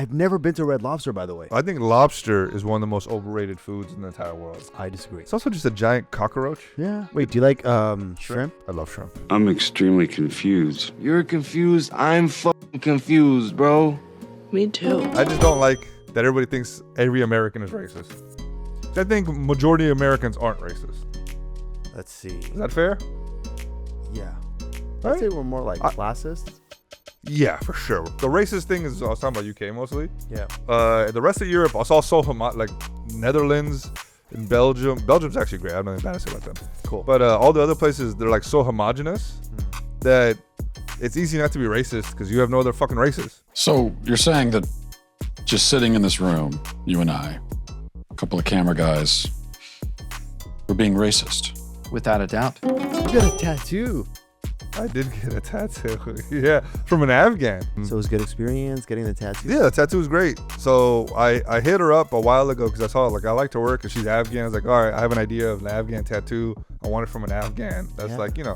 I've never been to Red Lobster, by the way. I think lobster is one of the most overrated foods in the entire world. I disagree. It's also just a giant cockroach. Yeah. Wait, do you like shrimp? I love shrimp. I'm extremely confused. You're confused. I'm fucking confused, bro. Me too. I just don't like that everybody thinks every American is racist. I think majority of Americans aren't racist. Let's see. Is that fair? Yeah. Right? I'd say we're more like classist. Yeah, for sure. The racist thing is I was talking about UK mostly. Yeah. The rest of Europe, I saw like Netherlands and Belgium. Belgium's actually great. I have nothing bad to say about them. Cool. But all the other places, they're like so homogenous that it's easy not to be racist because you have no other fucking races. So you're saying that just sitting in this room, you and I, a couple of camera guys, we're being racist. Without a doubt. You got a tattoo. I did get a tattoo. Yeah, from an Afghan. So it was a good experience getting the tattoo. Yeah, the tattoo was great. So I hit her up a while ago because I saw like I liked her work and she's Afghan. I was like, all right, I have an idea of an Afghan tattoo. I want it from an Afghan. That's like, you know,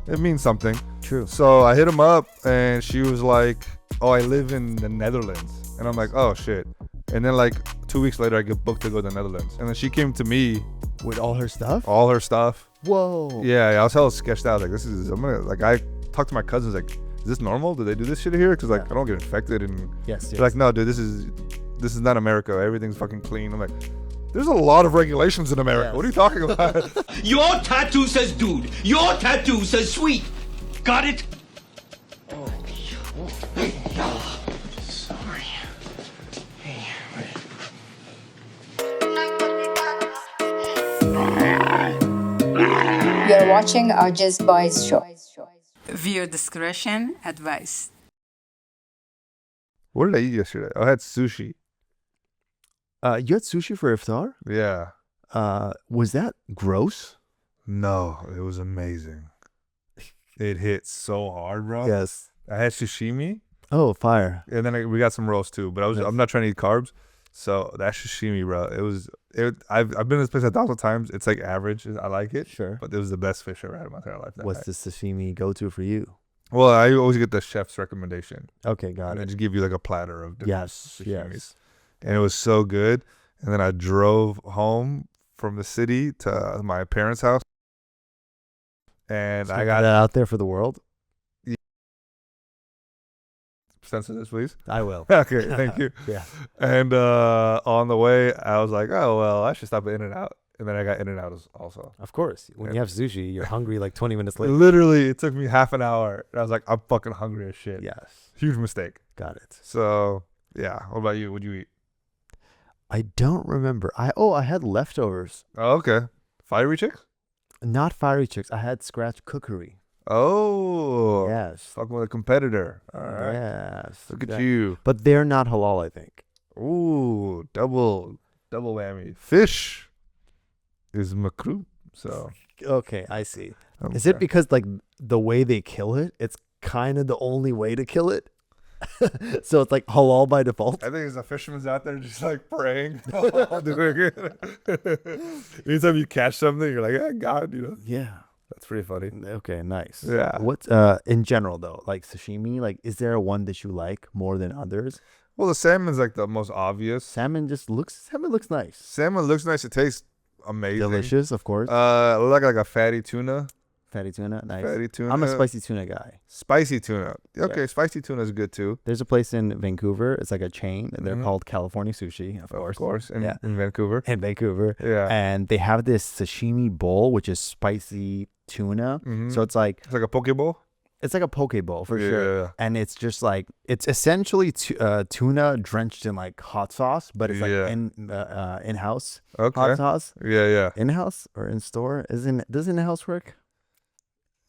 it means something. True. So I hit him up and she was like, oh, I live in the Netherlands. And I'm like, oh shit. And then like 2 weeks later, I get booked to go to the Netherlands. And then she came to me with all her stuff. Whoa. Yeah, I was hella sketched out. Like I talked to my cousins like, is this normal? Do they do this shit here? Because like I don't get infected. And yes. They're like, no, dude, this is not America. Everything's fucking clean. I'm like, there's a lot of regulations in America. Yes. What are you talking about? Your tattoo says dude. Your tattoo says sweet. Got it? Sorry. Hey. You're watching Awjiz Boys Show. Viewer discretion advised. What did I eat yesterday? I had sushi. You had sushi for iftar? Yeah. Was that gross? No, it was amazing. It hit so hard, bro. Yes. I had sashimi. Oh, fire. And then we got some roast too, but I'm not trying to eat carbs. So that sashimi, bro, I've been to this place 1,000 times. It's like average. I like it. Sure. But it was the best fish I ever had in my entire life. What's the sashimi go-to for you? Well, I always get the chef's recommendation. Okay, got and it. they just give you like a platter of different sashimis. Yes. And it was so good. And then I drove home from the city to my parents' house. And I got that out there for the world. Censor this, please. I will. Okay, thank you. Yeah. And on the way, I was like, oh, well, I should stop at In-N-Out. And then I got In-N-Out also. Of course. When you have sushi, you're hungry like 20 minutes later. Literally, it took me half an hour. And I was like, I'm fucking hungry as shit. Yes. Huge mistake. Got it. So, yeah. What about you? What'd you eat? I don't remember. I had leftovers. Oh, okay. Fiery chicks? Not fiery chicks. I had scratch cookery. Oh. Yes. Fucking with a competitor. All right. Yes. Look at you. But they're not halal, I think. Ooh, double whammy. Fish is makruh. So. Okay, I see. Okay. Is it because like the way they kill it, it's kind of the only way to kill it? So it's like halal by default? I think there's a fisherman's out there just like praying. Anytime you catch something, you're like, yeah, God, you know. Yeah. That's pretty funny. Okay, nice. Yeah. What's in general though, like sashimi, like is there one that you like more than others? Well, the salmon's like the most obvious. Salmon looks nice. Salmon looks nice. It tastes amazing. Delicious, of course. Like a fatty tuna. Fatty tuna, nice. Fatty tuna. I'm a spicy tuna guy. Spicy tuna. Okay, Yeah. Spicy tuna is good too. There's a place in Vancouver. It's like a chain. And they're called California Sushi, of course. Of course, in Yeah. Vancouver. In Vancouver. Yeah. And they have this sashimi bowl, which is spicy tuna. So it's like a poke bowl. It's like a poke bowl for Yeah. sure. And it's just like it's essentially tuna drenched in like hot sauce, but it's like in-house hot sauce. Yeah. In-house or in store? Does in-house work?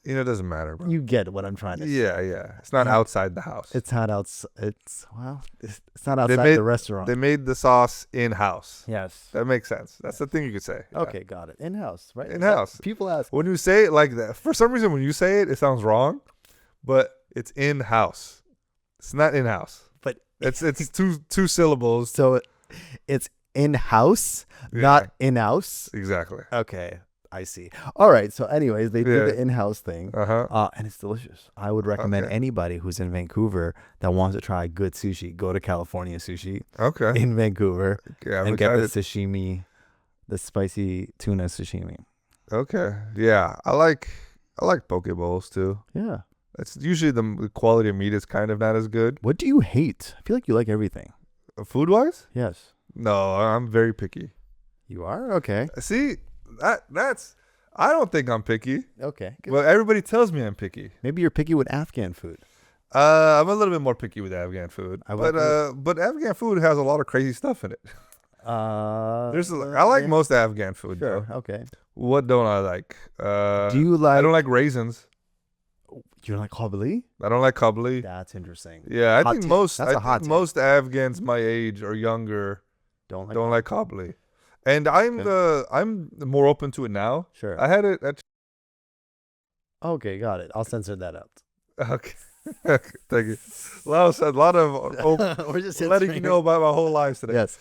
You know, it doesn't matter, bro. You get what I'm trying to say. Yeah. It's not outside the house. It's not outside. It's not outside the restaurant. They made the sauce in-house. Yes. That makes sense. That's the thing you could say. Yeah. Okay, got it. In-house, right? In-house. People ask. When you say it like that, for some reason, when you say it, it sounds wrong, but it's in-house. It's not in-house. But it's two syllables. So it's in-house, not in-house. Exactly. Okay. I see. All right. So, anyways, they do the in-house thing, and it's delicious. I would recommend anybody who's in Vancouver that wants to try good sushi, go to California Sushi. In Vancouver, and get the sashimi, the spicy tuna sashimi. Okay. Yeah, I like poke bowls too. Yeah. It's usually the quality of meat is kind of not as good. What do you hate? I feel like you like everything. Food wise? Yes. No, I'm very picky. You are? Okay. See, that's I don't think I'm picky. Okay. Good. Well, everybody tells me I'm picky. Maybe you're picky with Afghan food. I'm a little bit more picky with Afghan food. But Afghan food has a lot of crazy stuff in it. I like most Afghan food though. Okay. What don't I like? Do you like? I don't like raisins. You don't like kabli? I don't like kabli. That's interesting. Yeah, I think most Afghans my age or younger don't like kabli. And I'm more open to it now. Sure. I had it at. Okay, got it. I'll censor that out. Okay. Thank you. A lot of We're just letting you know about my whole life today. Yes.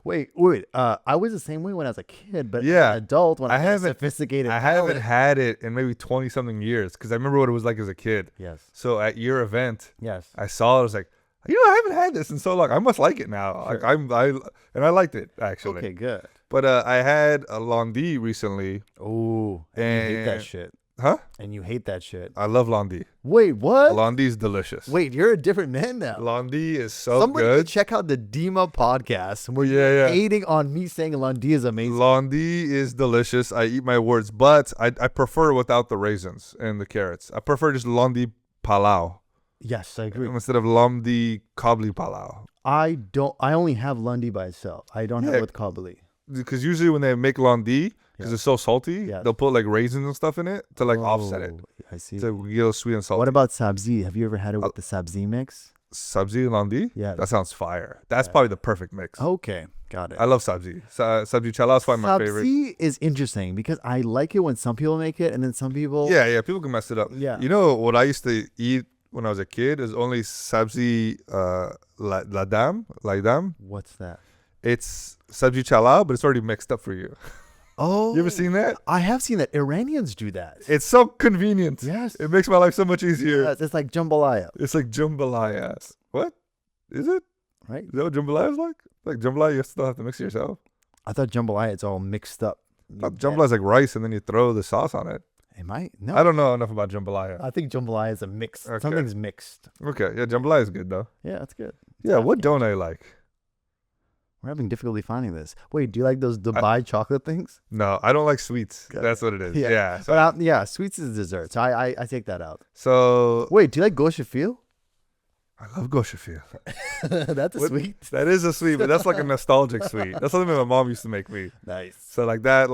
Wait. I was the same way when I was a kid, but as an adult, when I have sophisticated, I haven't had it in maybe 20 something years because I remember what it was like as a kid. Yes. So at your event, yes, I saw it. I was like, I haven't had this in so long. I must like it now. Sure. Like I liked it actually. Okay, good. But I had a lundi recently. Oh, and you hate that shit. Huh? And you hate that shit. I love lundi. Wait, what? Lundi is delicious. Wait, you're a different man now. Lundi is so Somebody good. check out the Dima podcast where you're hating on me saying lundi is amazing. Lundi is delicious. I eat my words, but I prefer without the raisins and the carrots. I prefer just lundi palau. Yes, I agree. Instead of lundi kabli palau. I only have lundi by itself. I don't have it with kabli. Because usually when they make lundi, because it's so salty, they'll put like raisins and stuff in it to like offset it. I see. To get a little sweet and salty. What about sabzi? Have you ever had it with the sabzi mix? Sabzi lundi? Yeah. That sounds fire. That's probably the perfect mix. Okay, got it. I love sabzi. Sabzi chala is probably my favorite. Sabzi is interesting because I like it when some people make it and then some people... Yeah, people can mess it up. Yeah. You know what I used to eat when I was a kid is only sabzi laidam. What's that? It's sabzi chala, but it's already mixed up for you. Oh, you ever seen that? I have seen that. Iranians do that. It's so convenient. Yes. It makes my life so much easier. Yes, it's like jambalaya. It's like jambalaya. What? Is it? Right. Is that what jambalaya is like? Like jambalaya, you still have to mix it yourself. I thought jambalaya, it's all mixed up. Jambalaya is like rice and then you throw the sauce on it. Am I? No. I don't know enough about jambalaya. I think jambalaya is a mix. Okay. Something's mixed. Okay. Yeah, jambalaya is good though. Yeah, that's good. Yeah, what don't I like? We're having difficulty finding this. Wait, do you like those Dubai chocolate things? No, I don't like sweets. That's what it is. Yeah. But sweets is dessert. So I take that out. So wait, do you like goshafil? I love goshafil. That's a sweet. That is a sweet, but that's like a nostalgic sweet. That's something my mom used to make me. Nice. So like that,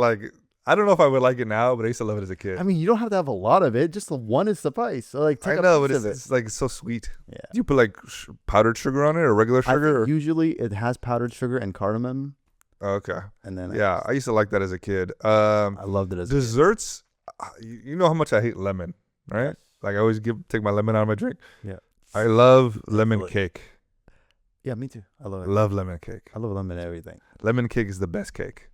I don't know if I would like it now, but I used to love it as a kid. I mean, you don't have to have a lot of it. Just the one is suffice. So like, take I know, a but piece of it's like so sweet. Yeah. Do you put like powdered sugar on it or regular sugar? Usually it has powdered sugar and cardamom. Okay. And then I used to like that as a kid. I loved it as desserts. You know how much I hate lemon, right? Yes. Like I always take my lemon out of my drink. Yeah. I love lemon cake. Yeah, me too. I love it. Love lemon cake. I love lemon everything. Lemon cake is the best cake.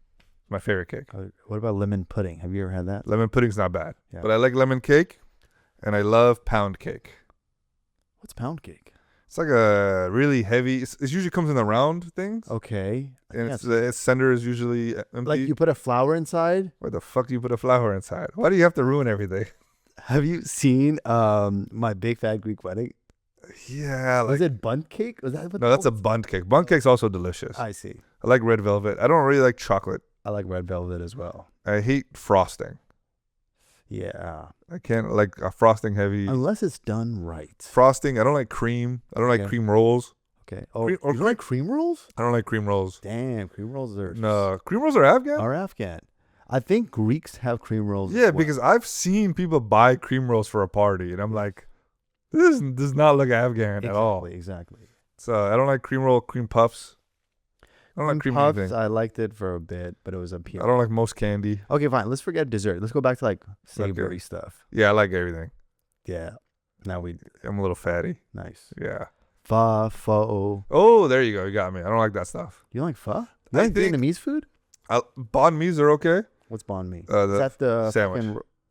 My favorite cake. What about lemon pudding? Have you ever had that? Lemon pudding's not bad. Yeah. But I like lemon cake and I love pound cake. What's pound cake? It's like a really heavy, it usually comes in the round things. Okay. And its center is usually empty. Like you put a flour inside? Why the fuck do you put a flour inside? Why do you have to ruin everything? Have you seen My Big Fat Greek Wedding? Yeah. Was it bundt cake? Was that No, that's a bundt cake. Bundt cake's also delicious. I see. I like red velvet. I don't really like chocolate. I like red velvet as well. I hate frosting. Yeah. I can't like a frosting heavy. Unless it's done right. Frosting. I don't like cream. I don't like cream rolls. Okay. Oh, you don't like cream rolls? I don't like cream rolls. Damn, cream rolls are... No, cream rolls are Afghan? Are Afghan. I think Greeks have cream rolls. Yeah, because I've seen people buy cream rolls for a party, and I'm like, this does not look Afghan at all. Exactly. So I don't like cream roll, cream puffs. I don't like cream puffs, anything. I liked it for a bit, but it was a pure. I don't like most candy. Okay, fine. Let's forget dessert. Let's go back to like savory stuff. Yeah, I like everything. Yeah. Now I'm a little fatty. Nice. Yeah. Pho. Oh, there you go. You got me. I don't like that stuff. You don't like pho? You like Vietnamese food? Banh mi's are okay. What's banh mi? Is The that the sandwich.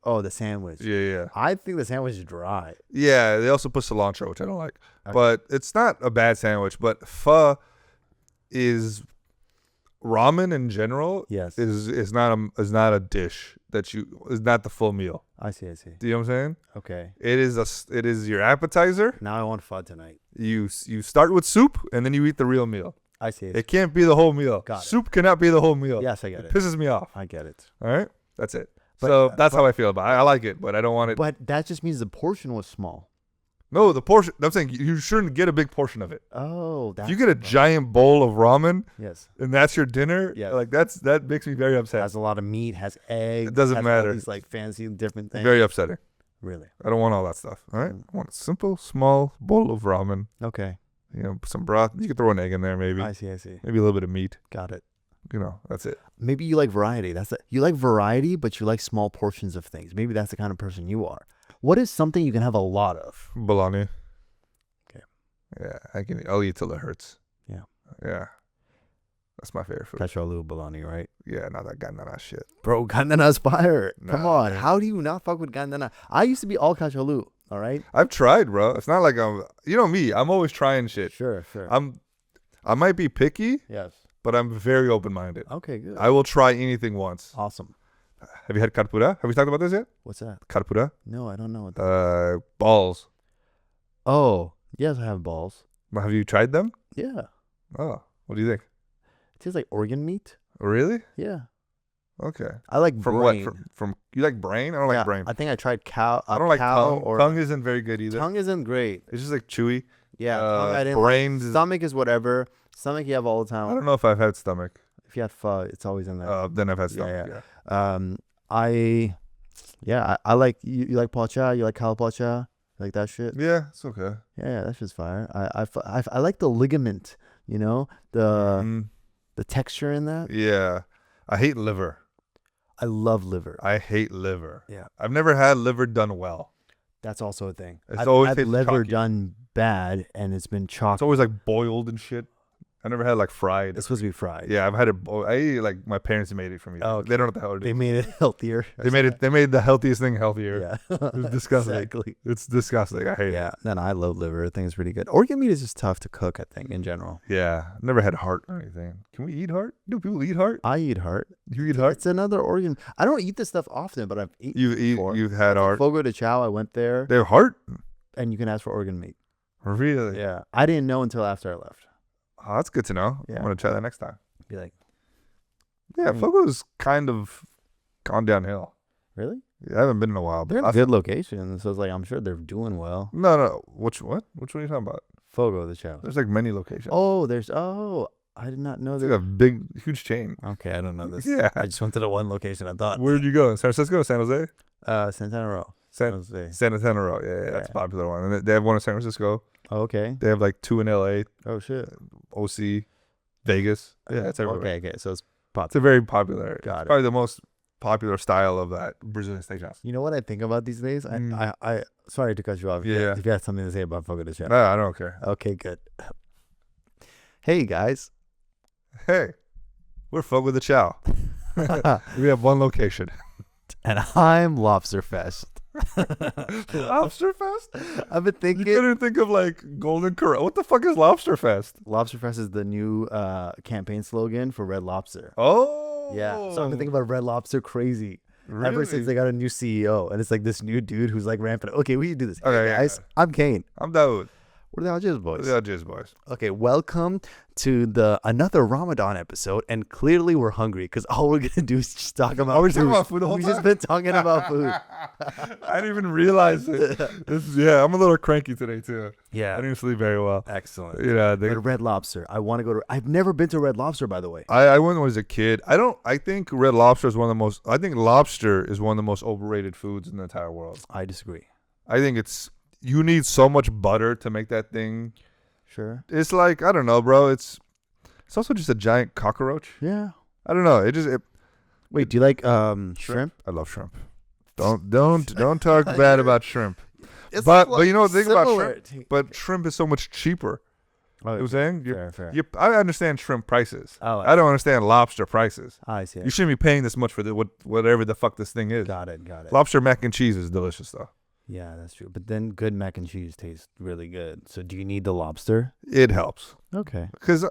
the sandwich. Yeah. I think the sandwich is dry. Yeah, they also put cilantro, which I don't like. Okay. But it's not a bad sandwich. But pho is ramen in general. Yes. Is not a dish is not the full meal. I see. Do you know what I'm saying? Okay. It is your appetizer. Now I want pho tonight. You start with soup and then you eat the real meal. I see. It can't be the whole meal. Got it. Soup cannot be the whole meal. Yes, I get it. Pisses me off. I get it. All right, that's it. So that's how I feel about it. I like it, but I don't want it. But that just means the portion was small. No, the portion. I'm saying you shouldn't get a big portion of it. Oh, if you get a giant bowl of ramen, yes, and that's your dinner, yes. like that makes me very upset. Has a lot of meat, has eggs. It doesn't matter. All these like fancy different things. Very upsetting. Really? I don't want all that stuff. All right, I want a simple, small bowl of ramen. Okay. You know, some broth. You could throw an egg in there, maybe. I see. Maybe a little bit of meat. Got it. You know, that's it. Maybe you like variety. You like variety, but you like small portions of things. Maybe that's the kind of person you are. What is something you can have a lot of? Bologna. Okay. Yeah, I'll eat till it hurts. Yeah. Yeah. That's my favorite food. Cacciolo bologna, right? Yeah, not that gandana shit. Bro, gandana's fire. Nah, Come on. man. How do you not fuck with gandana? I used to be all cacciolo, all right? I've tried, bro. It's not like you know me. I'm always trying shit. Sure. I might be picky, Yes. but I'm very open-minded. Okay, good. I will try anything once. Awesome. Have you had karpura? Have we talked about this yet? What's that? Karpura? No, I don't know what that Balls. Oh, yes, I have balls. Have you tried them? Yeah. Oh, what do you think? It tastes like organ meat. Really? Yeah. Okay. I like From brain. what? From you like brain? I don't like brain. I think I tried cow. I don't like tongue. Or Tongue isn't very good either. tongue isn't great. It's just like chewy. Yeah. Tongue I didn't brains. like. Stomach is whatever. Stomach you have all the time. I don't know if I've had stomach. If you had pho, it's always in there. Then I've had stomach. Yeah. I like you like pacha. You like kalapacha. You like that shit. Yeah, it's okay. Yeah, that's just fire. I like the ligament. You know the texture in that. Yeah, I hate liver. I love liver. I hate liver. Yeah. I've never had liver done well. That's also a thing. It's always I've tastes liver chalky. done bad, and it's been It's chocolate. always like boiled and shit. I never had like fried. It's supposed to be fried. Yeah, I've had it. I ate it like my parents made it for me. Oh, okay. They don't know what the hell it is. They made it healthier. They made the healthiest thing healthier. Yeah. It's disgusting. Exactly. It's disgusting. I hate it. Yeah. No, I love liver. I think it's pretty good. Organ meat is just tough to cook, I think, in general. Yeah, never had heart or anything. Can we eat heart? Do people eat heart? I eat heart. You eat heart? It's another organ. I don't eat this stuff often, but I've eaten before. You've had heart. Fogo de Chao, I went there, They have heart? and you can ask for organ meat. Really? Yeah. I didn't know until after I left. Oh, that's good to know. Yeah. I'm gonna try that next time. Be like, Yeah, Fogo's kind of gone downhill. really? Yeah, I haven't been in a while. They're in good locations, so it's like, I'm sure they're doing well. No. Which one are you talking about? Fogo de Chao. There's like many locations. I did not know It's that. like a huge chain. Okay, I don't know this. Yeah. I just went to the one location I thought. Where'd you go? San Francisco, San Jose? Santana Row. San Jose. Ana Row. Yeah, that's a Yeah. popular one. And they have one in San Francisco. Oh, okay. They have like 2 in LA, Oh, shit. OC, Vegas. Yeah, it's everywhere. Okay, so it's It's a very popular. Got it's it. probably the most popular style of that Brazilian steakhouse. You know what I think about these days? I sorry to cut you off. Yeah. If you had something to say about Fogo de Chao. No, I don't care. Okay, good. Hey, guys. Hey, we're Fogo de Chao. We have one location. And I'm Lobster Fest. Lobster Fest? I've been You thinking. couldn't think of like Golden Corral. What the fuck is Lobster Fest? Lobster Fest is the new campaign slogan for Red Lobster. Oh. Yeah. So I've been thinking about Red Lobster crazy. Really? Ever since they got a new CEO. And it's like this new dude who's like ramping. Okay, we can do this. Okay, Hey, yeah. guys. I'm Kane. I'm Dauood. We're the Awjiz Boys. The Awjiz Boys. Okay, welcome to another Ramadan episode, and clearly we're hungry because all we're gonna do is just talk about. Are we food. talking about food the whole We've time? just been talking about food. I didn't even realize it. I'm a little cranky today too. I Yeah, didn't sleep very well. excellent. Yeah, But Red Lobster, I want to go to. I've never been to Red Lobster, by the way. I went when I was a kid. I think Red Lobster is one of the most. I think lobster is one of the most overrated foods in the entire world. I disagree. I think you need so much butter to make that thing. Sure. It's like, I don't know, bro. It's also just a giant cockroach. Yeah. I don't know. Wait, do you like shrimp? I love shrimp. Don't talk bad about shrimp. It's But you know, think about similar shrimp. But shrimp is so much cheaper. You know what I'm saying? Fair. I understand shrimp prices. Oh, I don't understand lobster prices. I see. You shouldn't be paying this much for whatever the fuck this thing is. Got it. Lobster mac and cheese is delicious though. Yeah, that's true. But then good mac and cheese tastes really good. So do you need the lobster? It helps. Okay. Because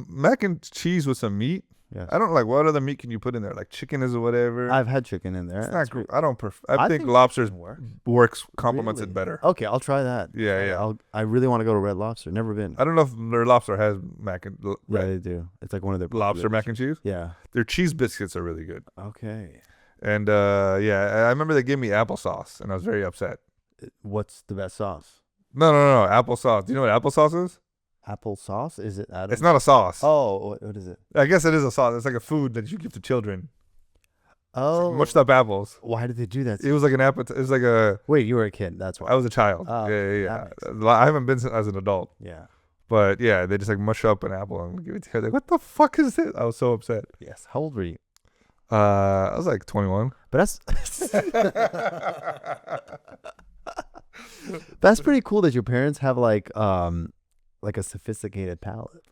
mac and cheese with some meat. Yeah. I don't like what other meat can you put in there? Like chicken is or whatever. I've had chicken in there. It's not. I don't. I think lobster complements it better. Okay, I'll try that. Yeah. I really want to go to Red Lobster. Never been. I don't know if their lobster has mac and. Yeah, they do. It's like one of their lobster mac and cheese. Yeah. Their cheese biscuits are really good. Okay. And I remember they gave me applesauce, and I was very upset. What's the best sauce? No, applesauce. Do you know what applesauce is? Apple sauce? Is it? It's not a sauce. Oh, what is it? I guess it is a sauce. It's like a food that you give to children. Oh, mushed up apples. Why did they do that? It was like an apple. It was like a. Wait, you were a kid. That's why. I was a child. Oh, yeah. I haven't been as an adult. Yeah. But yeah, they just like mush up an apple and give it to her. Like, what the fuck is this? I was so upset. Yes. How old were you? I was like 21. But that's pretty cool that your parents have like a sophisticated palate.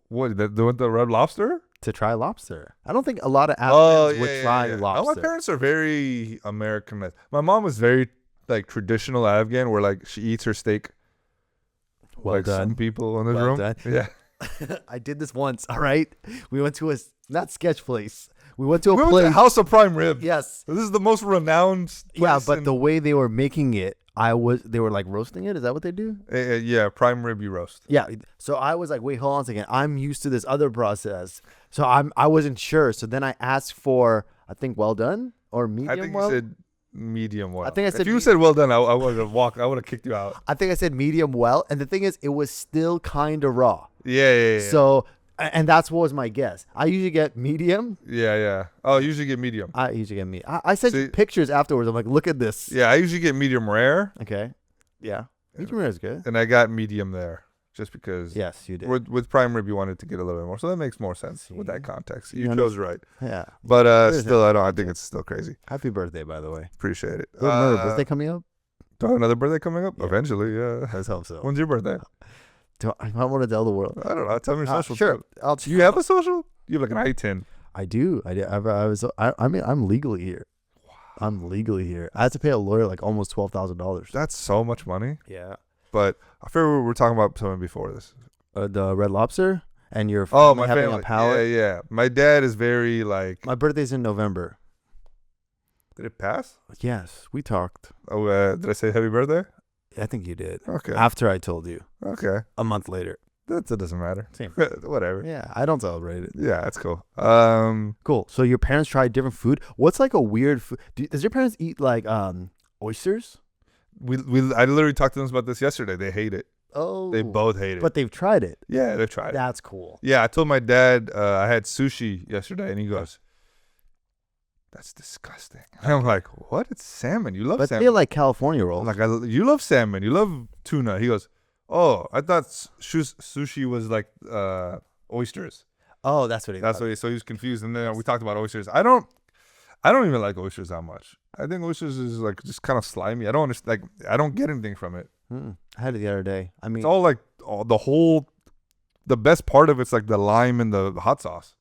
What, the Red Lobster? To try lobster. I don't think a lot of Afghans would try lobster. Oh, my parents are very Americanized. My mom was very like traditional Afghan, where like she eats her steak. Well like done. Some people in this room. Done. Yeah. I did this once. All right. We went to not sketch place. We went to a place. House of Prime Rib. Yes. This is the most renowned place. Yeah, but the way they were making it, they were like roasting it. Is that what they do? Yeah, prime rib you roast. Yeah. So I was like, wait, hold on a second. I'm used to this other process. So I wasn't sure. So then I asked for, I think, well done or medium well. I think you said medium well. I think I said if you said well done, I would have walked. I would have kicked you out. I think I said medium well. And the thing is, it was still kind of raw. Yeah. So, and that's what was my guess. I usually get medium. Yeah. Oh, I usually get medium. I usually get medium. I sent you pictures afterwards. I'm like, look at this. Yeah, I usually get medium rare. Okay. Yeah. Medium rare is good. And I got medium there just because. Yes, you did. With prime rib, you wanted to get a little bit more. So that makes more sense with that context. You chose right. Yeah. But still, I think it's still crazy. Happy birthday, by the way. Appreciate it. Do you have another birthday coming up? Do I have another birthday coming up? Yeah. Eventually, yeah. Let's hope so. When's your birthday? I want to tell the world. I don't know. Tell me your social. Sure. You have a social? You have like an I-10. I do. I mean, I'm legally here. Wow. I'm legally here. I had to pay a lawyer like almost $12,000. That's so much money. Yeah. But I feel we were talking about something before this. The Red Lobster and your family my having family. a palate. Yeah. My dad is very like. My birthday's in November. Did it pass? Yes, we talked. Oh, did I say happy birthday? I think you did. Okay. After I told you. Okay. A month later. That doesn't matter. Same. Whatever. Yeah, I don't celebrate it. Yeah, that's cool. Cool. So your parents try different food. What's like a weird food? Does your parents eat like oysters? I literally talked to them about this yesterday. They hate it. Oh. They both hate it. But they've tried it. Yeah, they've tried it. That's cool. Yeah, I told my dad I had sushi yesterday, and he goes, "That's disgusting." And I'm like, "What? It's salmon. You love salmon." But they like California rolls. I'm like, you love salmon. You love tuna. He goes, "Oh, I thought sushi was like oysters." Oh, that's what he. That's what he. So he was confused, and then we talked about oysters. I don't even like oysters that much. I think oysters is like just kind of slimy. I don't understand. Like, I don't get anything from it. I had it the other day. I mean, it's all like the best part of it's like the lime and the hot sauce.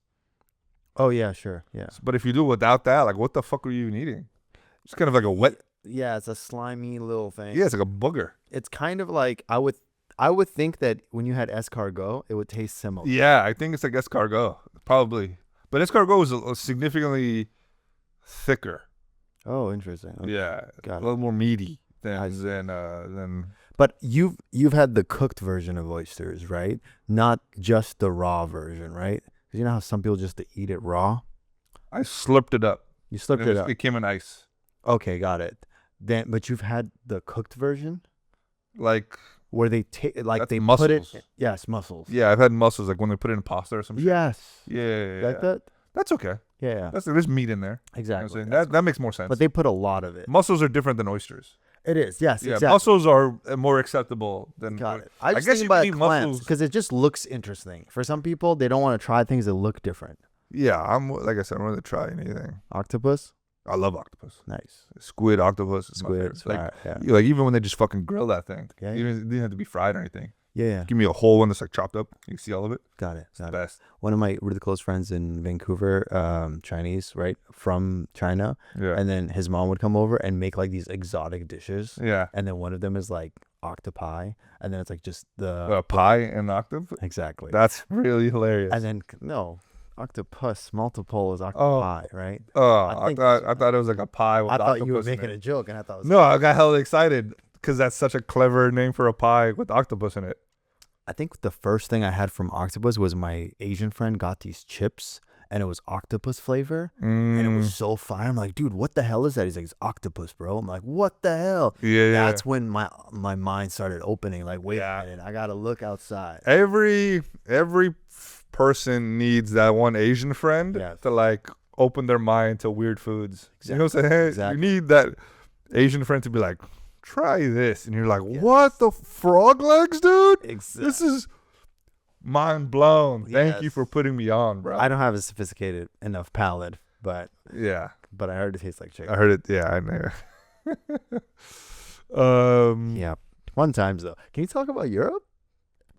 Oh yeah, sure, yeah. But if you do without that, like, what the fuck are you even eating? It's kind of like a wet. Yeah, it's a slimy little thing. Yeah, it's like a booger. It's kind of like I would think that when you had escargot, it would taste similar. Yeah, I think it's like escargot, probably. But escargot is significantly thicker. Oh, interesting. Okay. Yeah, got a little more meaty than. But you've had the cooked version of oysters, right? Not just the raw version, right? Because you know how some people just eat it raw. I slurped it up. You slurped it up. It came in ice. Okay, got it. But you've had the cooked version, like where they they mussels. put it. Yes, mussels. Yeah, I've had mussels like when they put it in pasta or something. Yes. Yeah. Like that. That's okay. Yeah. There's meat in there. Exactly. You know that makes more sense. But they put a lot of it. Mussels are different than oysters. It is. Yes. Yeah. Exactly. Mussels are more acceptable than. Got it. I guess you about eat clams because it just looks interesting. For some people, they don't want to try things that look different. Yeah, like I said, I'm willing to try anything. Octopus. I love octopus. Nice. Squid, octopus. Squid. Like even when they just fucking grill that thing. Yeah. You didn't have to be fried or anything. Yeah. Give me a whole one that's like chopped up. You can see all of it. Got it. Got it. Best. One of my really close friends in Vancouver, Chinese, right, from China. Yeah. And then his mom would come over and make like these exotic dishes. Yeah. And then one of them is like octopi, and then it's like just the pie and octopus. Exactly. That's really hilarious. And then no, octopus multiple is octopi, right? Oh, I thought it was like a pie with octopus. I thought you were making a joke, and I thought it was no, I got hella excited because that's such a clever name for a pie with octopus in it. I think the first thing I had from octopus was my Asian friend got these chips, and it was octopus flavor, and it was so fire. I'm like, dude, what the hell is that? He's like, it's octopus, bro. I'm like, what the hell? Yeah. That's when my mind started opening. Like, wait a minute, I gotta look outside. Every person needs that one Asian friend to like open their mind to weird foods. Exactly. You know what I'm saying? Exactly. You need that Asian friend to be like, try this, and you're like, what, the frog legs, dude? Exactly. This is mind blown. Thank you for putting me on, bro. I don't have a sophisticated enough palate, but I heard it tastes like chicken. I heard it. Yeah, I know. Yeah, fun times though. Can you talk about Europe?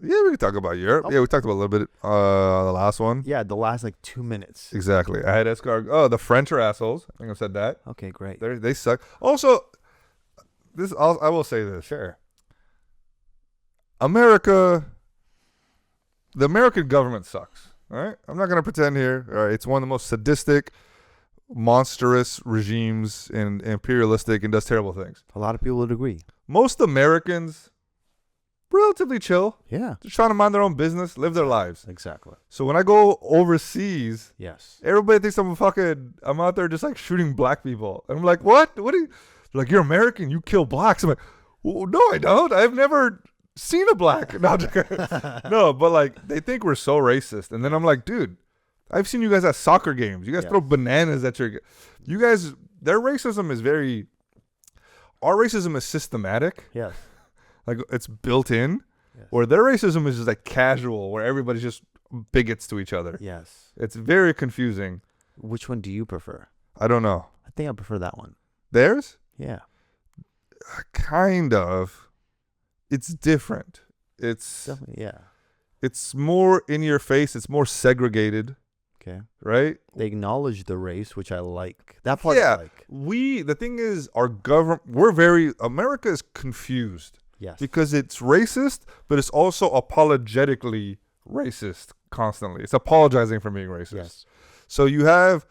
Yeah, we can talk about Europe. Yeah, we talked about a little bit the last one. Yeah, the last like 2 minutes. Exactly. I had escargot. Oh, the French are assholes. I think I said that. Okay, great. They suck. Also, I will say this. Sure. The American government sucks. All right? I'm not going to pretend here. All right? It's one of the most sadistic, monstrous regimes and imperialistic and does terrible things. A lot of people would agree. Most Americans, relatively chill. Yeah. Just trying to mind their own business, live their lives. Exactly. So when I go overseas, everybody thinks I'm out there just like shooting black people. And I'm like, what? What are you? They're like, you're American, you kill blacks. I'm like, well, no, I don't. I've never seen a black. No, but like they think we're so racist. And then I'm like, dude, I've seen you guys at soccer games. You guys throw bananas at their racism is our racism is systematic. Yes. Like it's built in. Yes. Or their racism is just like casual, where everybody's just bigots to each other. Yes. It's very confusing. Which one do you prefer? I don't know. I think I prefer that one. Theirs? Yeah. Kind of. It's different. It's definitely, yeah. It's more in your face. It's more segregated. Okay. Right? They acknowledge the race, which I like. That part I like. The thing is, our government, America is confused. Yes. Because it's racist, but it's also apologetically racist constantly. It's apologizing for being racist. Yes. So you have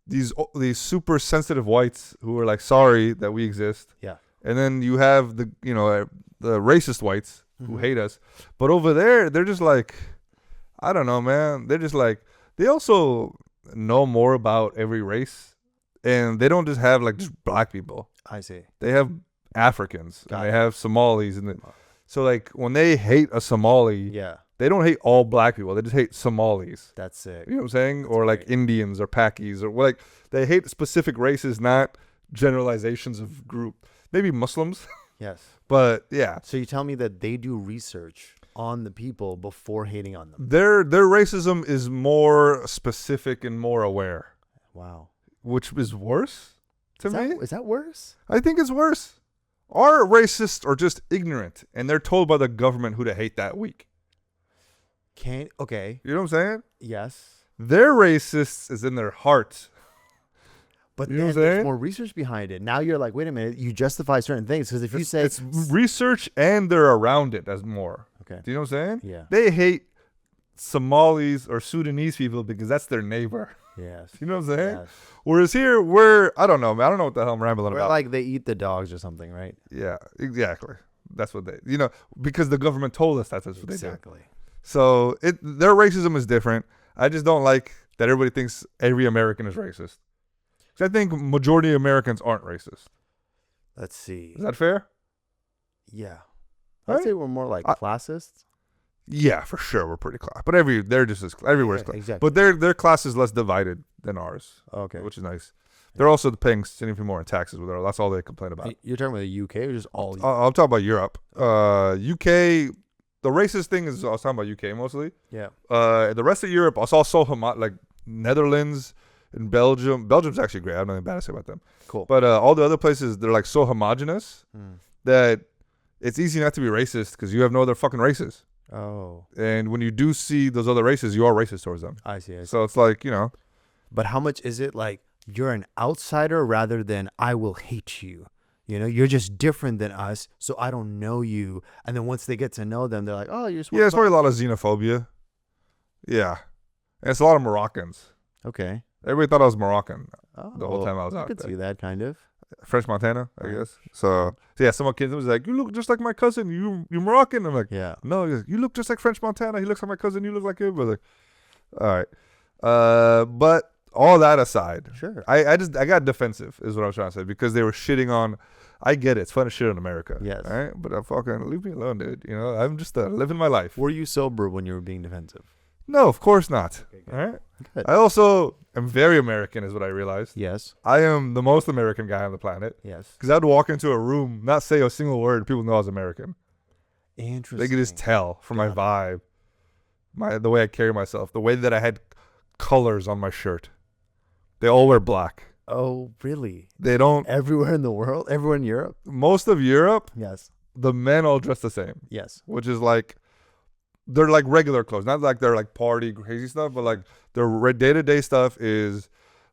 these super sensitive whites who are like sorry that we exist. Yeah. And then you have the racist whites who hate us. But over there, they're just like, I don't know, man. They're just like, they also know more about every race, and they don't just have like just black people. I see. They have Africans and they have Somalis, so like when they hate a Somali, they don't hate all black people. They just hate Somalis. That's sick. You know what I'm saying? That's or great. Like Indians or Pakis or like they hate specific races, not generalizations of group. Maybe Muslims. Yes. But yeah. So you tell me that they do research on the people before hating on them. Their racism is more specific and more aware. Wow. Which is worse to me. Is that worse? I think it's worse. Our racists are just ignorant, and they're told by the government who to hate that week. Okay. You know what I'm saying? Yes. Their racists is in their heart. But you know then there's more research behind it. Now you're like, wait a minute, you justify certain things. Because if you say... It's research and they're around it as more. Okay. Do you know what I'm saying? Yeah. They hate Somalis or Sudanese people because that's their neighbor. Yes. You know what I'm saying? Yes. Whereas here, I don't know, man. I don't know what the hell I'm rambling about. Like they eat the dogs or something, right? Yeah, exactly. That's what because the government told us that's what they do. Exactly. So their racism is different. I just don't like that everybody thinks every American is racist. Because I think majority of Americans aren't racist. Let's see. Is that fair? Yeah. I'd say we're more like classists. Yeah, for sure. We're pretty class. But they're just as everywhere's class. Exactly. But their class is less divided than ours. Okay. Which is nice. They're also paying significantly more in taxes with ours. That's all they complain about. You're talking about the UK or just all? I'm talking about Europe. UK, the racist thing is I was talking about UK mostly. Yeah. The rest of Europe, I saw like Netherlands and Belgium. Belgium's actually great. I don't know anything bad to say about them. Cool. But all the other places, they're like so homogenous that it's easy not to be racist because you have no other fucking races. Oh. And when you do see those other races, you are racist towards them. I see. So it's like, But how much is it like you're an outsider rather than I will hate you? You're just different than us, so I don't know you. And then once they get to know them, they're like, oh, you're Yeah, it's probably a lot of xenophobia. Yeah. And it's a lot of Moroccans. Okay. Everybody thought I was Moroccan the whole time I was out there. I could see that kind of. French Montana, I guess. So yeah, someone came to me was like, you look just like my cousin. You're Moroccan. I'm like, yeah. No, you look just like French Montana. He looks like my cousin. You look like him. I was like, all right. But all that aside, sure. I got defensive is what I was trying to say because they were shitting on. I get it. It's fun to shit on America. Yes. All right. But fucking leave me alone, dude. I'm just living my life. Were you sober when you were being defensive? No, of course not. Okay, all right. Good. I also am very American, is what I realized. Yes. I am the most American guy on the planet. Yes. Because I'd walk into a room, not say a single word, people know I was American. Interesting. They could just tell from my vibe, the way I carry myself, the way that I had colors on my shirt. They all wear black. Oh, really? They don't. Everywhere in the world? Everywhere in Europe? Most of Europe, yes. The men all dress the same. Yes. Which is like, they're like regular clothes. Not like they're like party crazy stuff, but like their day-to-day stuff is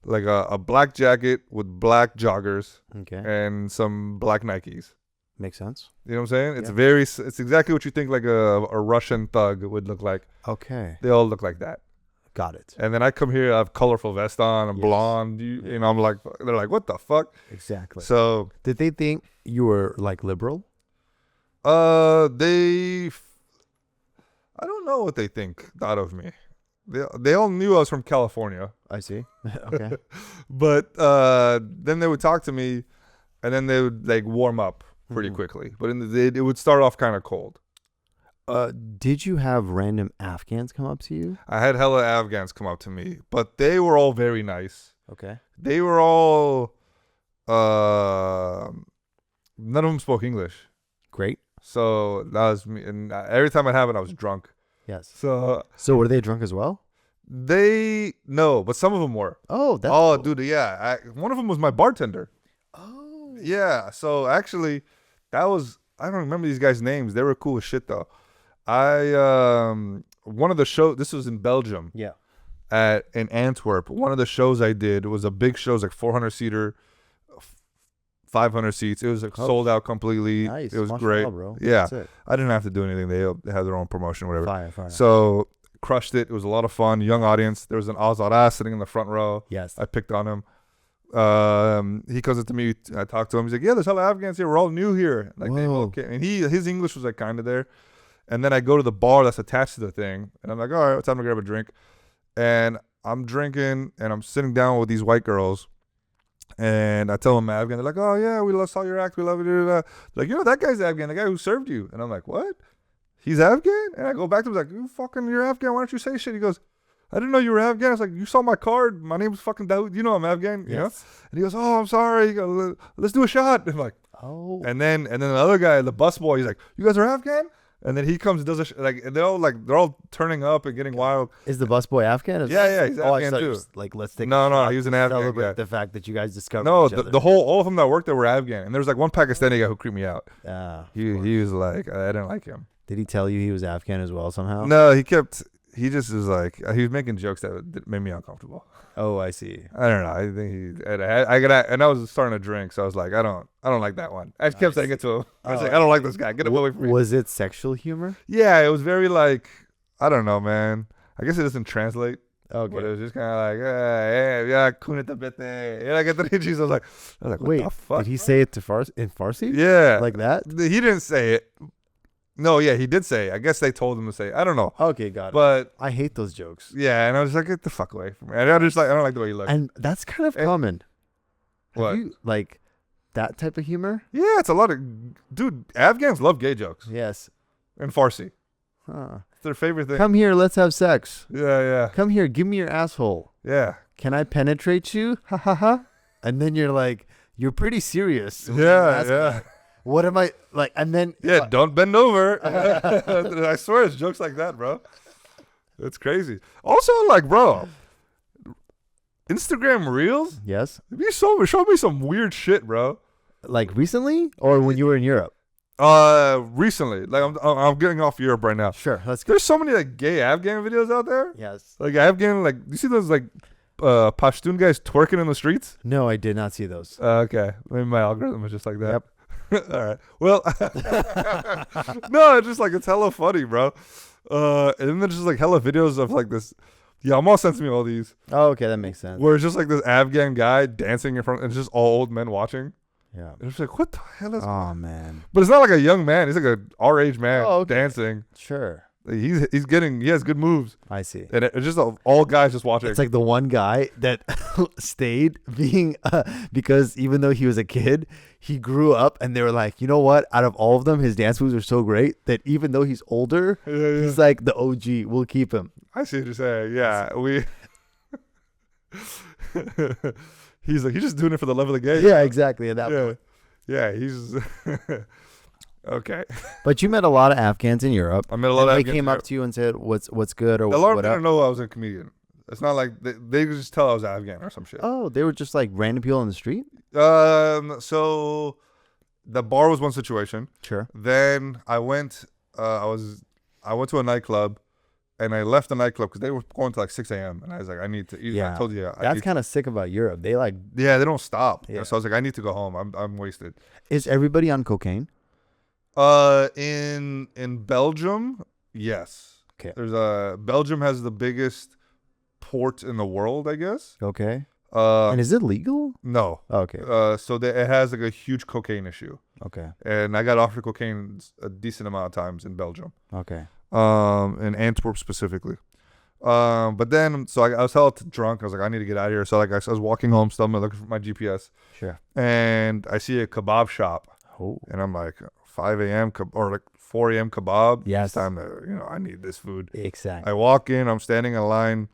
like a black jacket with black joggers and some black Nikes. Makes sense. You know what I'm saying? It's exactly what you think like a Russian thug would look like. Okay. They all look like that. Got it. And then I come here, I have colorful vest on, I'm blonde, I'm like, they're like, what the fuck? Exactly. So did they think you were like liberal? I don't know what they thought of me. They all knew I was from California. I see. Okay. But then they would talk to me, and then they would like warm up pretty quickly. But it would start off kind of cold. Did you have random Afghans come up to you? I had hella Afghans come up to me, but they were all very nice. Okay. They were all none of them spoke English. Great. So that was me, and every time it happened, I was drunk. Yes. So were they drunk as well? No, but some of them were. Oh, that's cool. Dude, yeah. One of them was my bartender. Oh. Yeah. So actually, I don't remember these guys' names. They were cool as shit though. One of the shows. This was in Belgium. Yeah. In Antwerp, one of the shows I did was a big show. It was like 400-seater. 500 seats. It was like sold out completely. Nice. It was Mashallah, great, bro. Yeah. I didn't have to do anything. They had their own promotion, whatever. Fire. So crushed it. It was a lot of fun. Young audience. There was an Azara sitting in the front row. Yes. I picked on him. He comes up to me. I talked to him. He's like, "Yeah, there's hella Afghans here. We're all new here." Like, and his English was like kind of there. And then I go to the bar that's attached to the thing, and I'm like, "All right, it's time to grab a drink." And I'm drinking, and I'm sitting down with these white girls. And I tell them I'm Afghan. They're like, "Oh yeah, we saw your act. We love it." Like, that guy's Afghan, the guy who served you. And I'm like, "What? He's Afghan?" And I go back to him like, "You're Afghan. Why don't you say shit?" He goes, "I didn't know you were Afghan." I was like, "You saw my card. My name's fucking Dauood. You know I'm Afghan." You know? And he goes, "Oh, I'm sorry." He goes, "Let's do a shot." And I'm like, "Oh." And then the other guy, the busboy, he's like, "You guys are Afghan?" And then he comes and does they're all turning up and getting wild. Is the busboy Afghan? Yeah, he's Afghan too. Like, let's take no, he was an Afghan. Celebrate the fact that you guys discovered. No, each other. all of them that worked there were Afghan, and there was like one Pakistani guy who creeped me out. He was like, I didn't like him. Did he tell you he was Afghan as well somehow? No, he just was like, he was making jokes that made me uncomfortable. Oh, I see. I don't know. I think and I was starting to drink, so I was like, I don't like that one. I just kept saying it to him. I was like, I don't like this guy. Get away from me. Was it sexual humor? Yeah, it was very like, I don't know, man. I guess it doesn't translate. Okay. But it was just kind of like, yeah, kunita bete. Yeah, I get the I was like, what Wait, the fuck? Did he say it in Farsi? Yeah. Like that? He didn't say it. No, yeah, he did say it. I guess they told him to say it. I don't know. Okay, got it. But I hate those jokes. Yeah, and I was like, get the fuck away from me. And I don't like the way you look. And that's kind of common. What? Have you, like that type of humor? Yeah, it's a lot of... Dude, Afghans love gay jokes. Yes. And Farsi. Huh. It's their favorite thing. Come here, let's have sex. Yeah. Come here, give me your asshole. Yeah. Can I penetrate you? Ha ha ha. And then you're like, you're pretty serious. Yeah. What am I like? And then don't bend over. I swear it's jokes like that, bro. It's crazy. Also, like, bro, Instagram Reels. Yes. You show me some weird shit, bro. Like recently, or when you were in Europe? Recently, like I'm getting off Europe right now. Sure, there's so many like gay Afghan videos out there. Yes, like Afghan, like you see those like Pashtun guys twerking in the streets. No, I did not see those. Okay, maybe my algorithm is just like that. Yep. All right. Well, no, it's just like it's hella funny, bro. And then there's just like hella videos of like this. Yeah, Amal sends me all these. Oh, okay, that makes sense. Where it's just like this Afghan guy dancing in front, and it's just all old men watching. Yeah. And it's like, what the hell is? Oh man. But it's not like a young man. He's like a our age man dancing. Sure. He has good moves. I see. And it's just all guys just watching. It's like the one guy that stayed being because even though he was a kid, he grew up and they were like, you know what? Out of all of them, his dance moves are so great that even though he's older, he's like the OG. We'll keep him. I see what you're saying. Yeah, he's just doing it for the love of the game. Yeah, exactly. At that point. Yeah, he's okay. But you met a lot of Afghans in Europe. I met a lot of Afghans. They came up to you and said, "What's good?" Or a lot of them didn't know I was a comedian. It's not like they could just tell I was Afghan or some shit. Oh, they were just like random people on the street. So the bar was one situation. Sure. Then I went. I went to a nightclub. And I left the nightclub because they were going to like 6 a.m. And I was like, I need to eat. Yeah. I told you. That's kind of sick about Europe. They like. Yeah, they don't stop. Yeah. So I was like, I need to go home. I'm wasted. Is everybody on cocaine? In Belgium, yes. Okay. Belgium has the biggest port in the world, I guess. Okay. And is it legal? No. Okay. So it has like a huge cocaine issue. Okay. And I got offered cocaine a decent amount of times in Belgium. Okay. In Antwerp specifically. But then, so I was hella drunk. I was like, I need to get out of here. So like I was walking home, still looking for my GPS. Sure. And I see a kebab shop. Oh. And I'm like, 5 a.m. or like 4 a.m. kebab. Yes. It's time to, I need this food. Exactly. I walk in. I'm standing in line.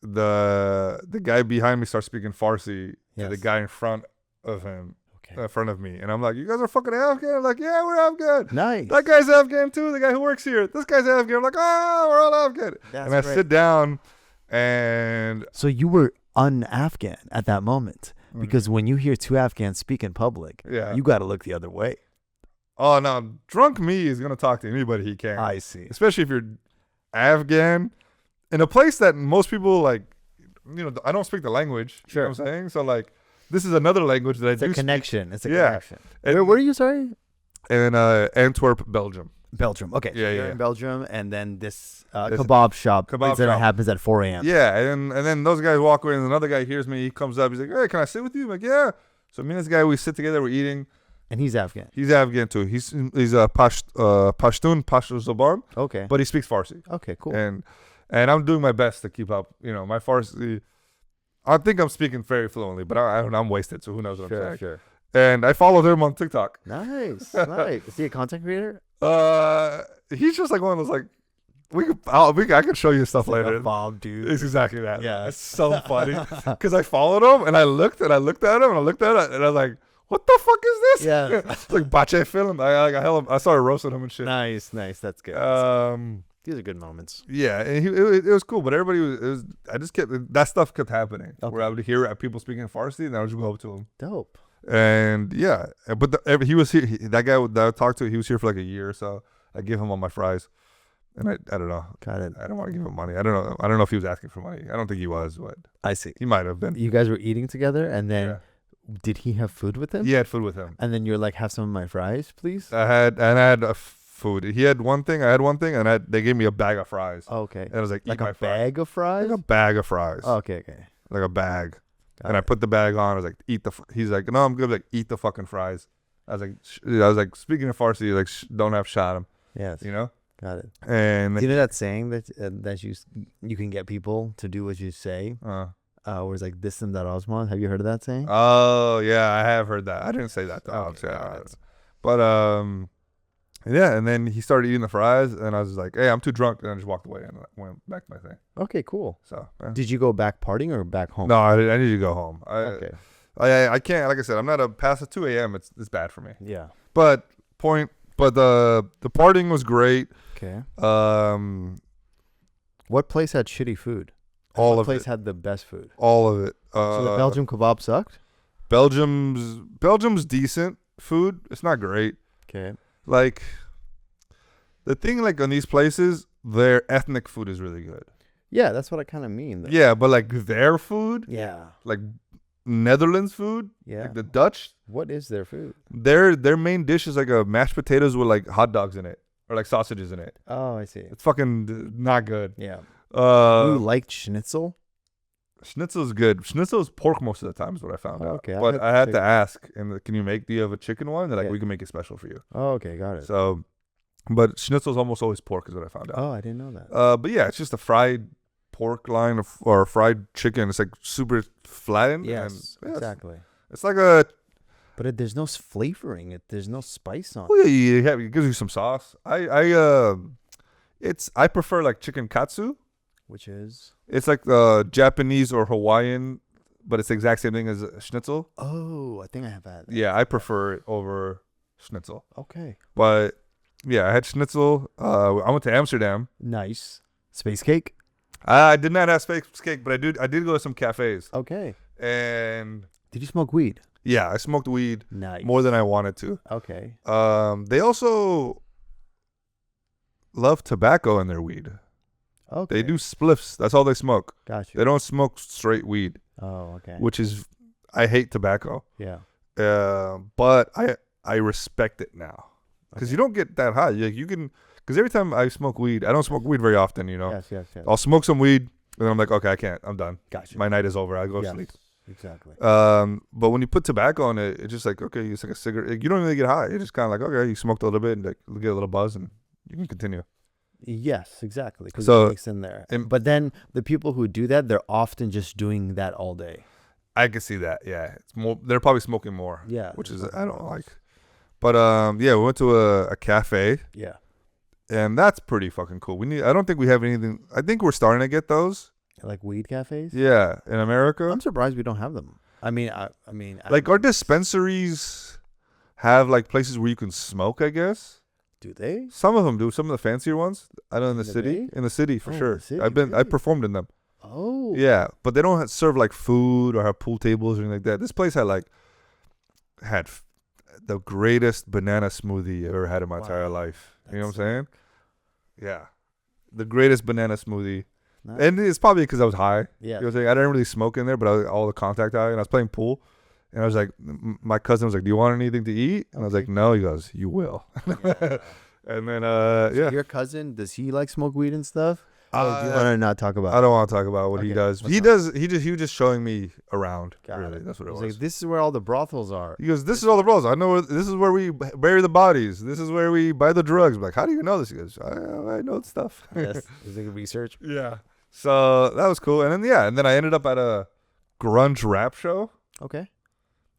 The guy behind me starts speaking Farsi. Yes. To the guy in front of him. In front of me, and I'm like, you guys are fucking Afghan? I'm like, yeah, we're Afghan. Nice. That guy's Afghan too, the guy who works here. This guy's Afghan. I'm like, oh, we're all Afghan. And I sit down, and so you were un-Afghan at that moment, because when you hear two Afghans speak in public, you got to look the other way. Oh no, drunk me is gonna talk to anybody he can. I see. Especially if you're Afghan in a place that most people like. I don't speak the language. Sure. You know what I'm saying? So like. This is another language that it's I do a connection. Speak. It's a connection. Where were you, sorry? In Antwerp, Belgium. Belgium. Okay. Yeah, you're in Belgium, and then this kebab shop happens at 4 a.m. Yeah, and then those guys walk away, and another guy hears me. He comes up. He's like, hey, can I sit with you? I'm like, yeah. So me and this guy, we sit together. We're eating. And he's Afghan. He's Afghan too. He's a Pashtun Zaban. Okay. But he speaks Farsi. Okay, cool. And I'm doing my best to keep up. My Farsi. I think I'm speaking very fluently, but I'm wasted, so who knows what I'm saying. Sure. And I followed him on TikTok. Nice. Is he a content creator? He's just like one of those like I can show you stuff like later. A Bob, dude. It's exactly that. Yeah, it's so funny because I followed him and I looked at him and I looked at it and I was like, what the fuck is this? Yeah, it's like bache film. I started roasting him and shit. Nice. That's good. These are good moments. Yeah, and it was cool, but everybody was. I just kept that stuff kept happening. Okay. Where I would hear people speaking Farsi, and I would just go up to him. Dope. And yeah, but he was here. That guy that I talked to, he was here for like a year or so. I gave him all my fries, and I don't know. Got it. I don't want to give him money. I don't know if he was asking for money. I don't think he was, but I see. He might have been. You guys were eating together, and then did he have food with him? He had food with him. And then you're like, have some of my fries, please. I had food. He had one thing. I had one thing, and they gave me a bag of fries. Oh, okay. And I was like, eat my bag of fries. Like a bag of fries. Oh, okay. Like a bag. Got it. I put the bag on. I was like, eat the. He's like, no, I'm good. Like, eat the fucking fries. I was like, speaking of Farsi, like, don't have shot him. Yes. Got it. And do you know that saying that you can get people to do what you say? Where it's like this and that Osman. Have you heard of that saying? Oh yeah, I have heard that. I didn't say that though. Okay, but yeah, and then he started eating the fries, and I was like, hey, I'm too drunk, and I just walked away and went back to my thing. Okay, cool. So did you go back partying or back home? No, I need to go home. Okay. I can't. Like I said, I'm not past 2 a.m. It's bad for me. Yeah. But the partying was great. Okay. What place had shitty food? What place had the best food? All of it. So the Belgian kebab sucked? Belgium's decent food. It's not great. Okay. Like, the thing, like, on these places, their ethnic food is really good. Yeah, that's what I kind of mean. Though. Yeah, but, like, their food. Yeah. Like, Netherlands food. Yeah. Like, the Dutch. What is their food? Their main dish is, like, a mashed potatoes with, like, hot dogs in it. Or, like, sausages in it. Oh, I see. It's fucking not good. Yeah. You like schnitzel? Schnitzel is good. Schnitzel is pork most of the time is what I found out. Okay. But I had to ask, and can do you have a chicken one? They're like, we can make it special for you. Oh, okay. Got it. So, but schnitzel is almost always pork is what I found out. Oh, I didn't know that. But yeah, it's just a fried pork line or fried chicken. It's like super flattened. Yes, and, exactly. It's like a... But there's no flavoring. There's no spice on it. Well, yeah, it gives you some sauce. I prefer like chicken katsu. Which is? It's like Japanese or Hawaiian, but it's the exact same thing as schnitzel. Oh, I think I have had that. Yeah, I prefer it over schnitzel. Okay. But yeah, I had schnitzel. I went to Amsterdam. Nice. Space cake? I did not have space cake, but I did go to some cafes. Okay. And did you smoke weed? Yeah, I smoked weed. Nice. More than I wanted to. Okay. They also love tobacco in their weed. Okay. They do spliffs. That's all they smoke. Gotcha. They don't smoke straight weed. Oh, okay. Which is, I hate tobacco. Yeah. But I respect it now. Because you don't get that high. You can, because every time I smoke weed, I don't smoke weed very often, you know. Yes. I'll smoke some weed, and then I'm like, okay, I can't. I'm done. Gotcha. My night is over. I go to sleep. Exactly. But when you put tobacco on it, it's just like, okay, it's like a cigarette. You don't really get high. You're just kind of like, okay, you smoked a little bit and like, get a little buzz, and you can continue. Yes, exactly. Because so, it mix in there. But then the people who do that, they're often just doing that all day. I can see that. Yeah, it's more. They're probably smoking more. Yeah, which is I don't like. But yeah, we went to a cafe. Yeah, and that's pretty fucking cool. I don't think we have anything. I think we're starting to get those. Like weed cafes. Yeah, in America. I'm surprised we don't have them. I mean, like our dispensaries have like places where you can smoke, I guess. Do they? Some of them do. Some of the fancier ones. I know in the city. In the city, for sure. City, I performed in them. Oh. Yeah, but they don't serve like food or have pool tables or anything like that. This place had the greatest banana smoothie I've ever had in my entire life. You know what I'm saying? Yeah, the greatest banana smoothie. Nice. And it's probably because I was high. Yeah. You know what I'm saying? I didn't really smoke in there, but I was all the contact high, and I was playing pool. And I was like, my cousin was like, do you want anything to eat? And I was like, no. He goes, you will. Yeah. And then, so your cousin, does he like smoke weed and stuff? Do you want to not talk about? I don't want to talk about what he does. He was just showing me around. Really, that's what it was. Like, this is where all the brothals are. He goes, this is all the brothels. I know. This is where we bury the bodies. This is where we buy the drugs. I'm like, how do you know this? He goes, I know stuff. Yes, is it research? Yeah. So that was cool. And then I ended up at a grunge rap show. Okay.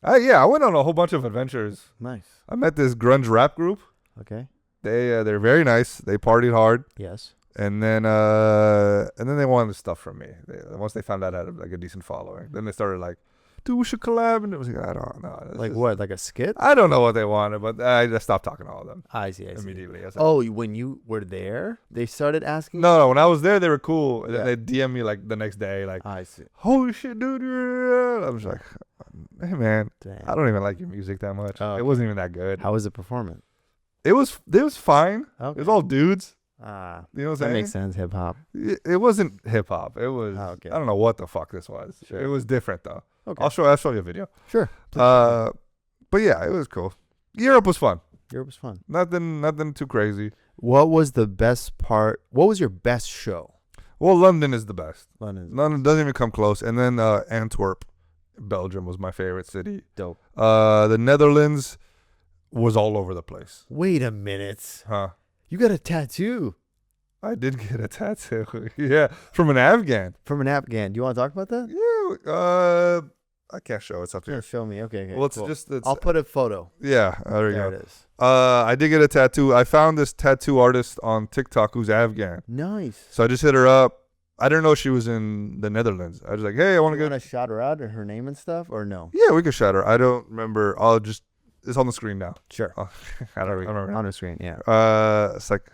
I went on a whole bunch of adventures. Nice. I met this grunge rap group. Okay. They're very nice. They partied hard. Yes. And then they wanted stuff from me. Once they found out I had like a decent following, then they started like, dude, we should collab. And it was like, I don't know. Like what? Like a skit? I don't know what they wanted, but I just stopped talking to all of them. I see. Immediately. Oh, when you were there, they started asking? No, when I was there, they were cool. And then they DM me like the next day, like, I see. Holy shit, dude. I was like, hey, man, damn. I don't even like your music that much. Oh, okay. It wasn't even that good. How was the performance? It was fine. Okay. It was all dudes. You know what I'm saying? That makes sense. Hip hop. It wasn't hip hop. It was. I don't know what the fuck this was. Sure. It was different though. Okay. I'll show you a video. Sure. But yeah, it was cool. Europe was fun. Nothing too crazy. What was the best part? What was your best show? Well, London is the best. London doesn't even come close. And then Antwerp, Belgium was my favorite city. Dope. The Netherlands was all over the place. Wait a minute. Huh? You got a tattoo. I did get a tattoo. Yeah, from an Afghan. Do you want to talk about that? Yeah. I can't show it. It's up here. Yeah, show me. Okay. Well, cool. it's I'll put a photo. Yeah, there you go. There it is. I did get a tattoo. I found this tattoo artist on TikTok who's Afghan. Nice. So I just hit her up. I didn't know she was in the Netherlands. I was like, hey, I want to get. Want to shout her out or her name and stuff, or no? Yeah, we could shout her. I don't remember. It's on the screen now. Sure. I don't remember. On the screen, yeah. It's like.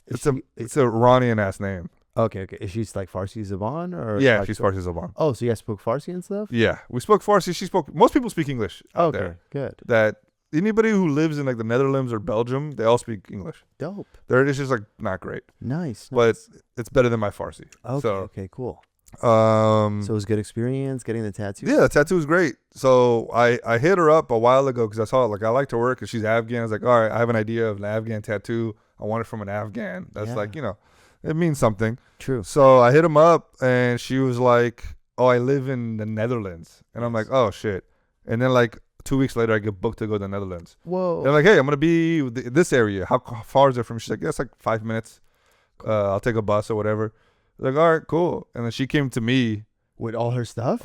It's a Iranian ass name. Okay. Is she like Farsi Zaban or? Yeah, she's Farsi Zaban. Oh, so you guys spoke Farsi and stuff? Yeah, we spoke Farsi. Most people speak English. Okay, good. That anybody who lives in like the Netherlands or Belgium, they all speak English. Dope. It's just like not great. Nice. But it's better than my Farsi. Okay. Okay. Cool. So it was a good experience getting the tattoo. Yeah, the tattoo was great. So I hit her up a while ago because I saw like I like to work and she's Afghan. I was like, all right, I have an idea of an Afghan tattoo. I want it from an Afghan. That's like, it means something. True. So I hit him up and she was like, oh, I live in the Netherlands. And I'm like, oh shit. And then like 2 weeks later, I get booked to go to the Netherlands. Whoa. They're like, hey, I'm going to be in this area. How far is it from? She's like, yeah, it's like 5 minutes. I'll take a bus or whatever. Like, all right, cool. And then she came to me with all her stuff.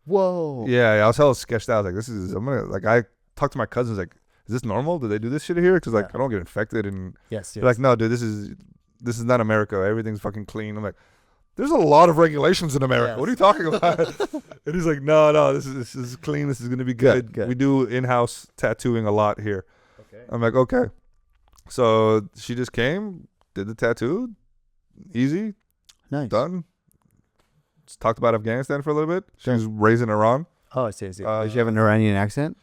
Whoa. Yeah, I was hella sketched out. Like, I talked to my cousins. Like, is this normal? Do they do this shit here? Because like, I don't get infected. And they're like, no, dude, this is not America. Everything's fucking clean. I'm like, there's a lot of regulations in America. Yes. What are you talking about? And he's like, no, this is clean. This is gonna be good. We do in-house tattooing a lot here. Okay. I'm like, okay. So she just came, did the tattoo, easy. Nice. Done. Just talked about Afghanistan for a little bit. She was raised in Iran. Oh, I see. Does she have an Iranian accent?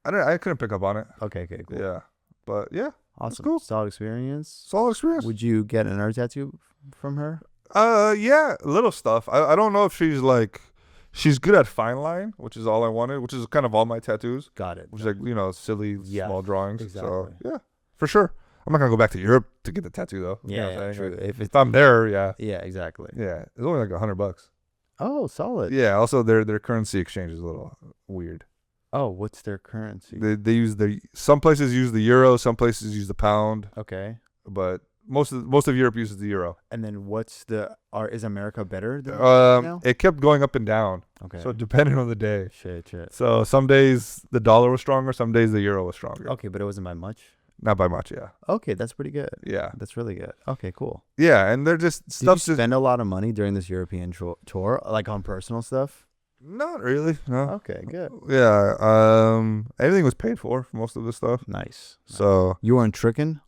I couldn't pick up on it. Okay, cool. Yeah. But yeah. Awesome. Cool. Solid experience. Would you get another tattoo from her? Yeah, little stuff. I don't know if she's good at fine line, which is all I wanted, which is kind of all my tattoos. Got it. Which is like, silly small drawings. Exactly. So yeah, for sure. I'm not gonna go back to Europe to get the tattoo though. Yeah, true. Like, if I'm there, yeah. Yeah, exactly. Yeah, it's only like $100. Oh, solid. Yeah. Also, their currency exchange is a little weird. Oh, what's their currency? They use some places use the euro, some places use the pound. Okay. But most of Europe uses the euro. And then is America better than now? It kept going up and down. Okay. So depending on the day. Shit. So some days the dollar was stronger, some days the euro was stronger. Okay, but it wasn't by much. Not by much, yeah. Okay, that's pretty good. Yeah. That's really good. Okay, cool. Yeah, and they're just stuff. Did you spend a lot of money during this European tour, like on personal stuff? Not really. No. Okay, good. Yeah. Everything was paid for most of the stuff. Nice. So you weren't tricking?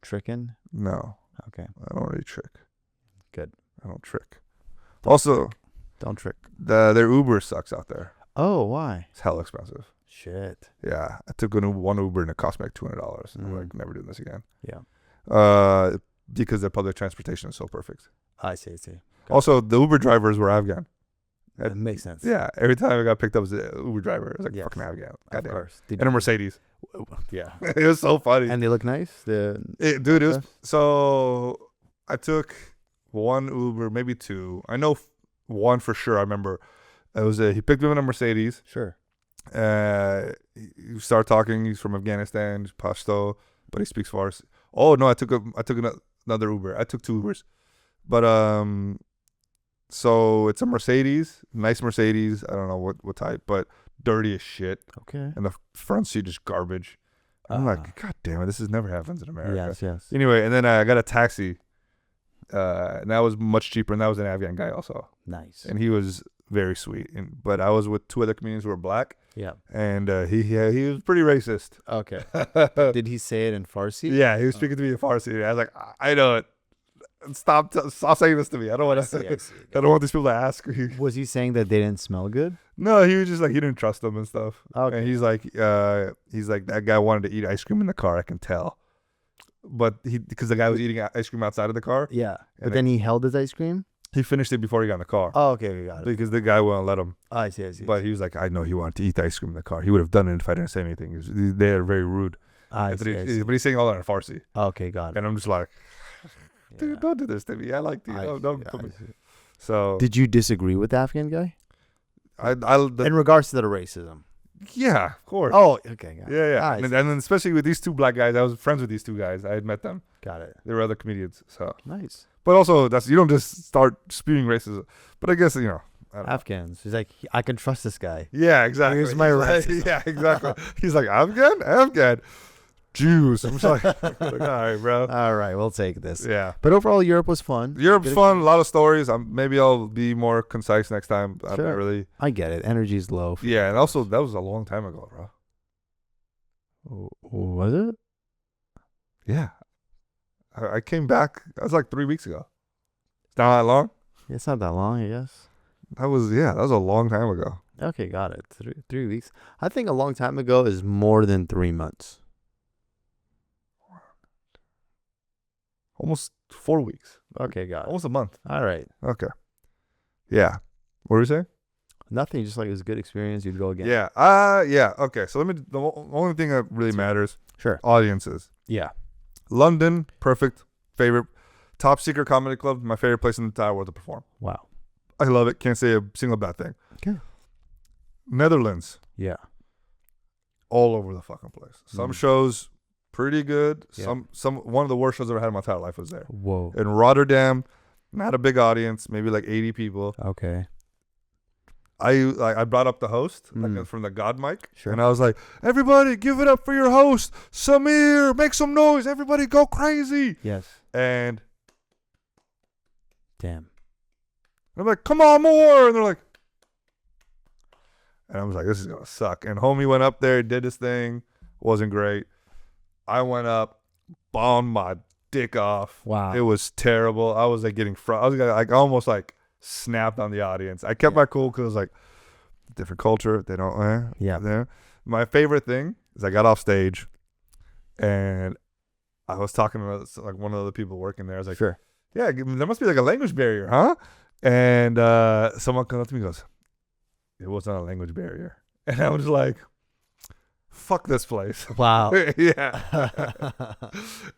Tricking? No. Okay. I don't really trick. Good. I don't trick. Also, don't trick. Their Uber sucks out there. Oh, why? It's hella expensive. Shit. Yeah, I took one Uber and it cost me like $200. I'm like, never doing this again. Yeah. Because their public transportation is so perfect. I see. Also, the Uber drivers were Afghan. That makes sense. Yeah, every time I got picked up as an Uber driver, it was like fucking Afghan. Goddamn. Of course. And a Mercedes. Yeah. It was so funny. And they look nice? Dude, it was... So, I took one Uber, maybe two. I know one for sure. I remember. He picked me up in a Mercedes. Sure. He started talking. He's from Afghanistan. He's Pashto, but he speaks Farsi. Oh, no, I took another Uber. I took two Ubers. But, so it's a Mercedes, nice Mercedes. I don't know what type, but dirty as shit. Okay. And the front seat is garbage. I'm like, God damn it, this never happens in America. Yes. Anyway, and then I got a taxi, and that was much cheaper, and that was an Afghan guy also. Nice. And he was very sweet. But I was with two other comedians who were black. Yeah. And he was pretty racist. Okay. Did he say it in Farsi? Yeah, he was speaking to me in Farsi. I was like, I know it. Stop saying this to me. I don't want to. I don't want these people to ask. Was he saying that they didn't smell good? No, he was just like he didn't trust them and stuff. Okay. And he's like that guy wanted to eat ice cream in the car. I can tell, but because the guy was eating ice cream outside of the car. Yeah, but then he held his ice cream. He finished it before he got in the car. Oh, okay, we got it. Because the guy wouldn't let him. I see. But he was like, I know he wanted to eat the ice cream in the car. He would have done it if I didn't say anything. They are very rude. I see. But he's saying all that in Farsi. Okay, got it. And I'm just like, dude, don't do this to me. I like you. Don't put me. So did you disagree with the Afghan guy? In regards to the racism. Yeah, of course. Oh, okay. Yeah. And then especially with these two black guys, I was friends with these two guys. I had met them. Got it. They were other comedians. So nice. But also, you don't just start spewing racism. But I guess, Afghans. He's like, I can trust this guy. Yeah, exactly. Here's my racism. Yeah, exactly. He's like, Afghan? Jews. I'm just like, all right, bro. All right, we'll take this. Yeah. But overall, Europe was fun. Europe's fun. A lot of stories. Maybe I'll be more concise next time. Sure. I'm not really. I get it. Energy's low. Yeah, and also, that was a long time ago, bro. Was it? Yeah. I came back. That was like 3 weeks ago. It's not that long? It's not that long, I guess. That was a long time ago. Okay, got it. 3 weeks. I think a long time ago is more than 3 months. Almost 4 weeks. Okay, got it. Almost a month. All right. Okay. Yeah. What were you saying? Nothing. Just like it was a good experience. You'd go again. Yeah. Yeah. Okay. So the only thing that really matters. Sure. Audiences. Yeah. London, perfect. Favorite. Top Secret Comedy Club, my favorite place in the entire world to perform. Wow. I love it. Can't say a single bad thing. Okay. Netherlands. Yeah. All over the fucking place. Some shows pretty good. Yeah. One of the worst shows I've ever had in my entire life was there. Whoa. In Rotterdam, not a big audience, maybe like 80 people. Okay. I brought up the host from the God mic, Sure. and I was like, "Everybody, give it up for your host, Samir! Make some noise! Everybody, go crazy!" Yes. And damn. I'm like, "Come on, more!" And they're like, and I was like, "This is gonna suck." And homie went up there, did his thing, wasn't great. I went up, bombed my dick off. Wow. It was terrible. I was like getting I was like almost like snapped on the audience. I kept my cool because it was like different culture. They don't. Yeah. My favorite thing is I got off stage, and I was talking to like one of the people working there. I was like, sure. Yeah, there must be like a language barrier, huh? And someone comes up to me and goes, it was not a language barrier. And I was like, fuck this place. Wow. Yeah.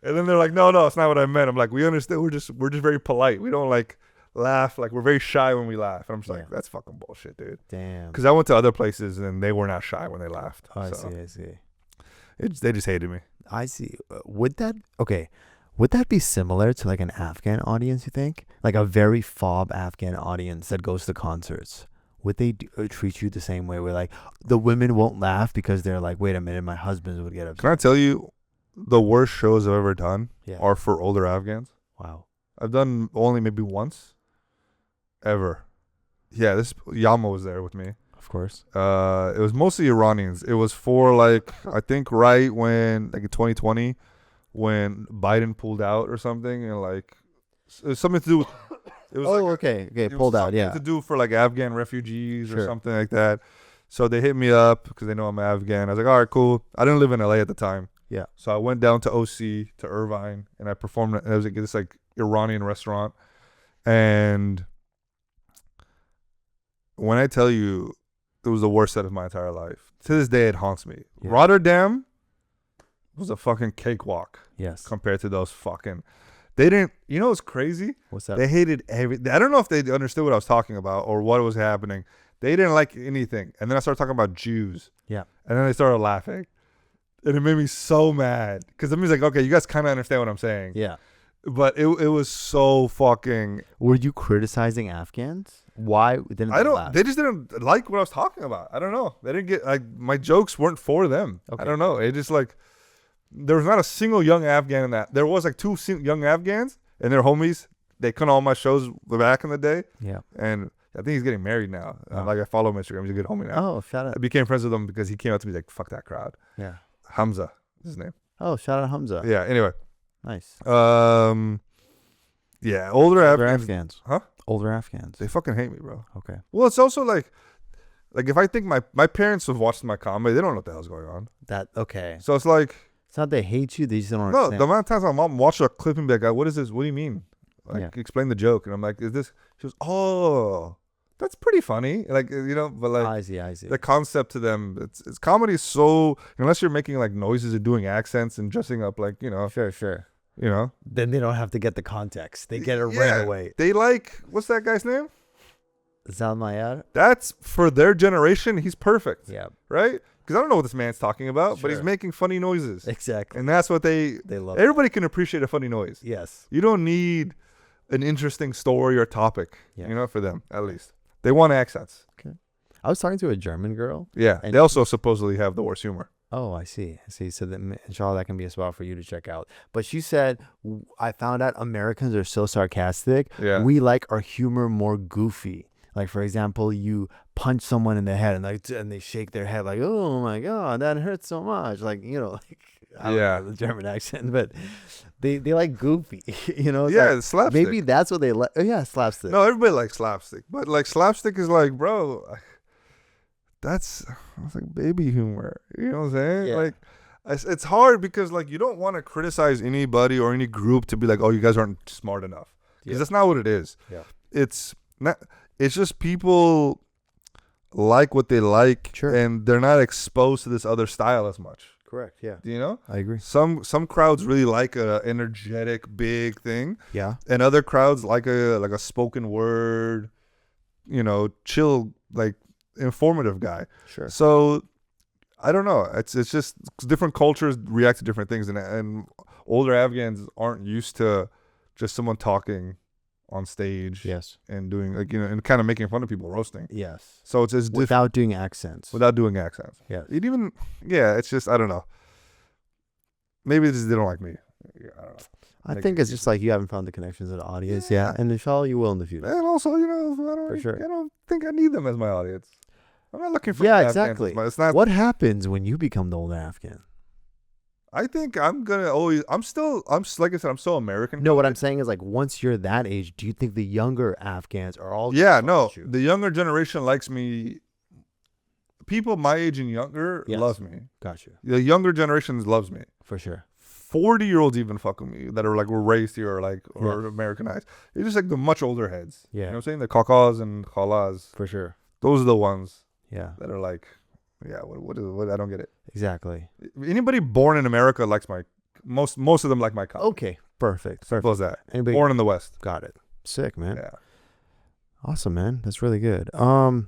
And then they're like, no, it's not what I meant. I'm like, we understand. We're just very polite. We don't like laugh. Like, we're very shy when we laugh. And I'm just like, that's fucking bullshit, dude. Damn. Because I went to other places and they were not shy when they laughed. Oh, I see. They just hated me. I see. Would that be similar to like an Afghan audience, you think? Like a very fob Afghan audience that goes to concerts. Would they treat you the same way where like the women won't laugh because they're like, wait a minute, my husband would get upset? Can I tell you the worst shows I've ever done are for older Afghans? Wow. I've done only maybe once ever. Yeah, this Yama was there with me. Of course. It was mostly Iranians. It was for like, I think right when like in 2020 when Biden pulled out or something, and like it was something to do with pulled out, yeah, to do for like Afghan refugees or something like that. So they hit me up because they know I'm Afghan. I was like, all right, cool. I didn't live in LA at the time. Yeah. So I went down to OC to Irvine and I performed at this like Iranian restaurant. And when I tell you it was the worst set of my entire life, to this day it haunts me. Yeah. Rotterdam was a fucking cakewalk. Yes. Compared to those fucking, they didn't. You know what's crazy? What's that? They hated everything. I don't know if they understood what I was talking about or what was happening. They didn't like anything. And then I started talking about Jews. Yeah. And then they started laughing, and it made me so mad because it means like, okay, you guys kind of understand what I'm saying. Yeah. But it was so fucking. Were you criticizing Afghans? Why didn't they laugh? They just didn't like what I was talking about. I don't know. They didn't get like my jokes weren't for them. Okay. I don't know. It just like there was not a single young Afghan in that. There was like two young Afghans and their homies. They come to all my shows back in the day. Yeah. And I think he's getting married now. Like I follow him on Instagram. He's a good homie now. Oh, shout out. I became friends with him because he came out to me like, fuck that crowd. Yeah. Hamza is his name. Oh, shout out Hamza. Yeah. Anyway. Nice. Yeah. Older Afghans. Huh? Older Afghans. They fucking hate me, bro. Okay. Well, it's also like if I think my parents have watched my comedy, they don't know what the hell's going on. Okay. So it's like. It's not they hate you, they just don't understand. No, the amount of times my mom watched a clip and be like, what is this? What do you mean? Like, explain the joke. And I'm like, is this? She goes, oh, that's pretty funny. Like, you know, but like. I see. The concept to them, it's comedy is so, unless you're making like noises and doing accents and dressing up like, you know. Sure. You know. Then they don't have to get the context. They get it right away. They like, what's that guy's name? Naimyar. That's for their generation. He's perfect. Yeah. Right? Because I don't know what this man's talking about, but he's making funny noises. Exactly. And that's what they love. Everybody can appreciate a funny noise. Yes. You don't need an interesting story or topic, you know, for them, at least. They want accents. Okay. I was talking to a German girl. Yeah. And they also supposedly have the worst humor. Oh, I see. So that, inshallah, that can be a spot for you to check out. But she said, I found out Americans are so sarcastic. Yeah. We like our humor more goofy. Like, for example, you punch someone in the head and they shake their head like, oh my God, that hurts so much. Like, you know, like, I don't know the German accent, but they like goofy, you know? Yeah, like, slapstick. Maybe that's what they like. Oh, yeah, slapstick. No, everybody likes slapstick. But like slapstick is like, bro, that's like baby humor. You know what I'm saying? Yeah. Like, it's hard because like you don't want to criticize anybody or any group to be like, oh, you guys aren't smart enough, because that's not what it is. Yeah. It's not. It's just people like what they like, and they're not exposed to this other style as much. Correct. Yeah. Do you know? I agree. Some crowds really like a energetic big thing. Yeah. And other crowds like a spoken word, chill, like informative guy. Sure. So I don't know. It's just different cultures react to different things, and older Afghans aren't used to just someone talking on stage. Yes. And doing and kind of making fun of people, roasting. Yes. So it's just without doing accents. Yeah. It's just, I don't know. Maybe it's just they don't like me. I don't know. I think it's just like you haven't found the connections of the audience. Yeah. And inshallah you will in the future. And also, I don't think I need them as my audience. I'm not looking for exactly. It's not. What happens when you become the old Afghan? I think I'm like I said, I'm still American. No, what I'm saying is like once you're that age, do you think the younger Afghans are all? Yeah, no. The younger generation likes me. People my age and younger love me. Gotcha. The younger generation loves me. For sure. 40-year-olds even fuck with me that are like were raised here or Americanized. It's just like the much older heads. Yeah. You know what I'm saying? The kakas and khalas. For sure. Those are the ones. Yeah. That are like, what I don't get it. Exactly. Anybody born in America likes most of them like my comedy. Okay. Perfect. Simple as that. Anybody born in the West. Got it. Sick, man. Yeah. Awesome, man. That's really good. Damn,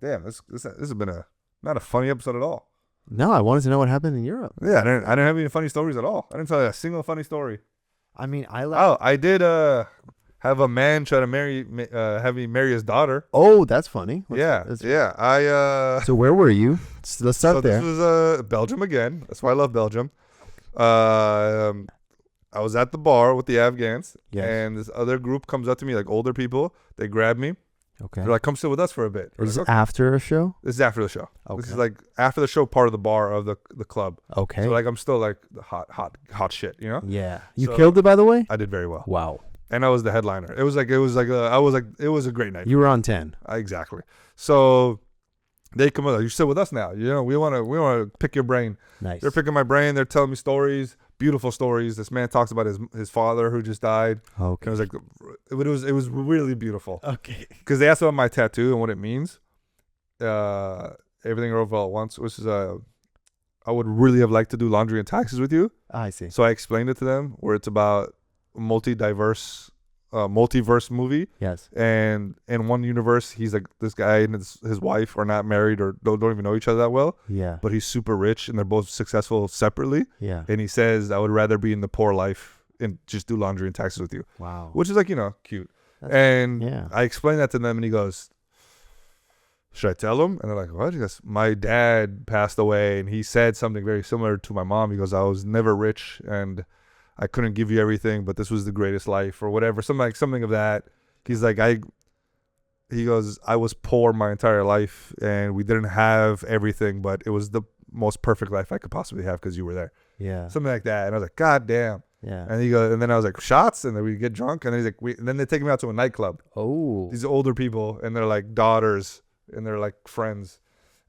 this has been not a funny episode at all. No, I wanted to know what happened in Europe. Yeah, I didn't have any funny stories at all. I didn't tell you a single funny story. I mean, I did have a man try to have me marry his daughter. Oh, that's funny. So where were you? Let's start there. This was Belgium again. That's why I love Belgium. I was at the bar with the Afghans, and this other group comes up to me, like older people. They grab me. Okay. They're like, come sit with us for a bit. Is this after a show? This is after the show. Okay. This is like after the show, part of the bar of the club. Okay. So like I'm still like the hot shit, you know? Yeah. You killed it, by the way? I did very well. Wow. And I was the headliner. It was a great night. You were on 10. Exactly. So they come up, you sit with us now. We want to pick your brain. Nice. They're picking my brain. They're telling me stories, beautiful stories. This man talks about his father who just died. Okay. And it was really beautiful. Okay. Because they asked about my tattoo and what it means. Everything over all at once, which is I would really have liked to do laundry and taxes with you. I see. So I explained it to them where it's about multiverse movie. Yes. And in one universe, he's like this guy and his wife are not married or don't even know each other that well. Yeah. But he's super rich and they're both successful separately. Yeah. And he says, I would rather be in the poor life and just do laundry and taxes with you. Wow. Which is like, cute. I explained that to them and he goes, should I tell him? And they're like, what? He goes, my dad passed away and he said something very similar to my mom. He goes, I was never rich and I couldn't give you everything, but this was the greatest life or whatever. Something of that. He's like, he goes, I was poor my entire life and we didn't have everything, but it was the most perfect life I could possibly have because you were there. Yeah. Something like that. And I was like, God damn. Yeah. And he goes, and then I was like, shots, and then we get drunk, and then he's like, and then they take me out to a nightclub. Oh. These older people, and they're like daughters, and they're like friends.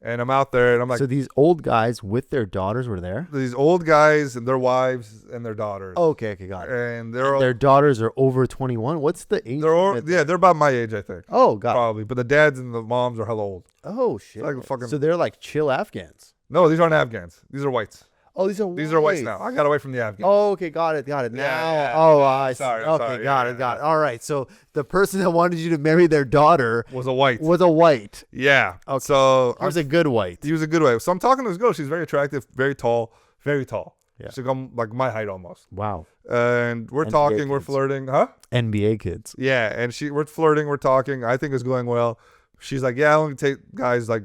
And I'm out there, and I'm like... So these old guys with their daughters were there? These old guys and their wives and their daughters. Oh, okay, got it. And their daughters are over 21? What's the age? They're about my age, I think. Oh, got Probably. But the dads and the moms are hella old. Oh, shit. Like so they're like chill Afghans? No, these aren't Afghans. These are whites. Oh, these are whites now. I got away from the Afghans. Oh, okay, got it. Now, I see. Sorry. Okay, got it. All right, so the person that wanted you to marry their daughter was a white. Yeah. Okay. So he was a good white. He was a good white. So I'm talking to this girl. She's very attractive, very tall. Yeah. She's like my height almost. Wow. And we're talking, we're flirting. Huh? NBA kids. Yeah, and we're flirting, we're talking. I think it's going well. She's like, yeah, I only take guys like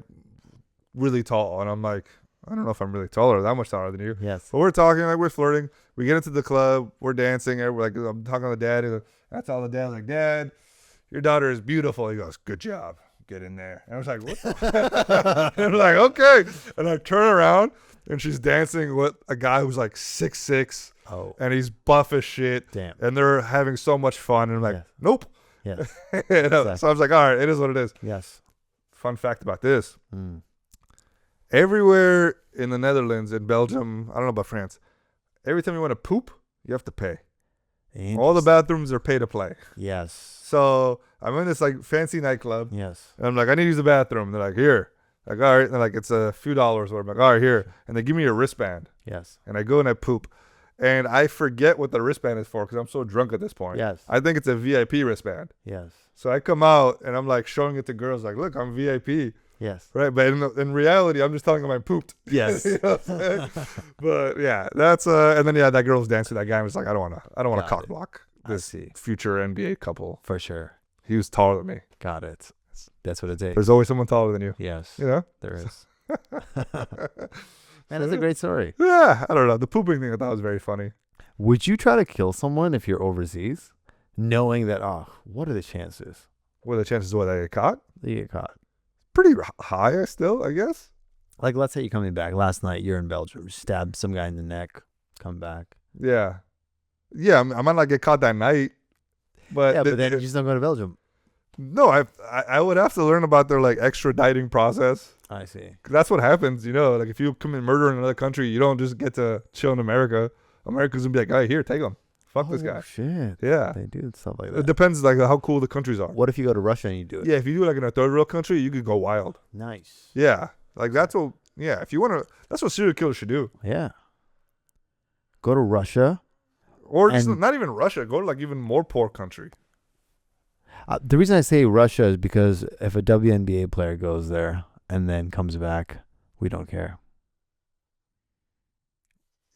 really tall. And I'm like, I don't know if I'm really taller, that much taller than you. Yes. But we're talking, like we're flirting. We get into the club, we're dancing. We're like, I'm talking to the dad. And that's all the dad. I'm like, Dad, your daughter is beautiful. He goes, good job. Get in there. And I was like, what? And I'm like, okay. And I turn around and she's dancing with a guy who's like 6'6". Oh. And he's buff as shit. Damn. And they're having so much fun. And I'm like, nope. Yes. So I was like, all right, it is what it is. Yes. Fun fact about this. Everywhere in the Netherlands, in Belgium, I don't know about France, every time you want to poop, you have to pay. All the bathrooms are pay to play. Yes. So I'm in this like fancy nightclub. Yes. And I'm like, I need to use the bathroom. They're like, here. Like, all right. And they're like, it's a few dollars. Or I'm like, all right, here. And they give me a wristband. Yes. And I go and I poop. And I forget what the wristband is for because I'm so drunk at this point. Yes. I think it's a VIP wristband. Yes. So I come out and I'm like showing it to girls like, look, I'm VIP. Yes. Right. But in reality, I'm just telling them I pooped. Yes. You know what I'm saying? But yeah, that's and then that girl's dancing with that guy. I was like, I don't want to cock block this future NBA couple. For sure. He was taller than me. Got it. That's what it takes. There's always someone taller than you. Yes. You know? There is. Man, that's a great story. Yeah. I don't know. The pooping thing I thought was very funny. Would you try to kill someone if you're overseas? Knowing that, what are the chances? What are the chances that I get caught? You get caught. Pretty high still, I guess. Like, let's say you're coming back. Last night, you're in Belgium. Stab some guy in the neck. Come back. Yeah. Yeah, I might not get caught that night. But but then you just don't go to Belgium. No, I would have to learn about their like extraditing process. I see. That's what happens, you know. Like if you commit murder in another country, you don't just get to chill in America. America's gonna be like, "Hey, here, take him. Fuck this guy." Shit. Yeah, they do stuff like that. It depends, like how cool the countries are. What if you go to Russia and you do it? Yeah, if you do it like in a third world country, you could go wild. Nice. Yeah, like that's what. Yeah, if you want to, that's what serial killers should do. Yeah. Go to Russia. Or just not even Russia. Go to like even more poor country. The reason I say Russia is because if a WNBA player goes there and then comes back, we don't care.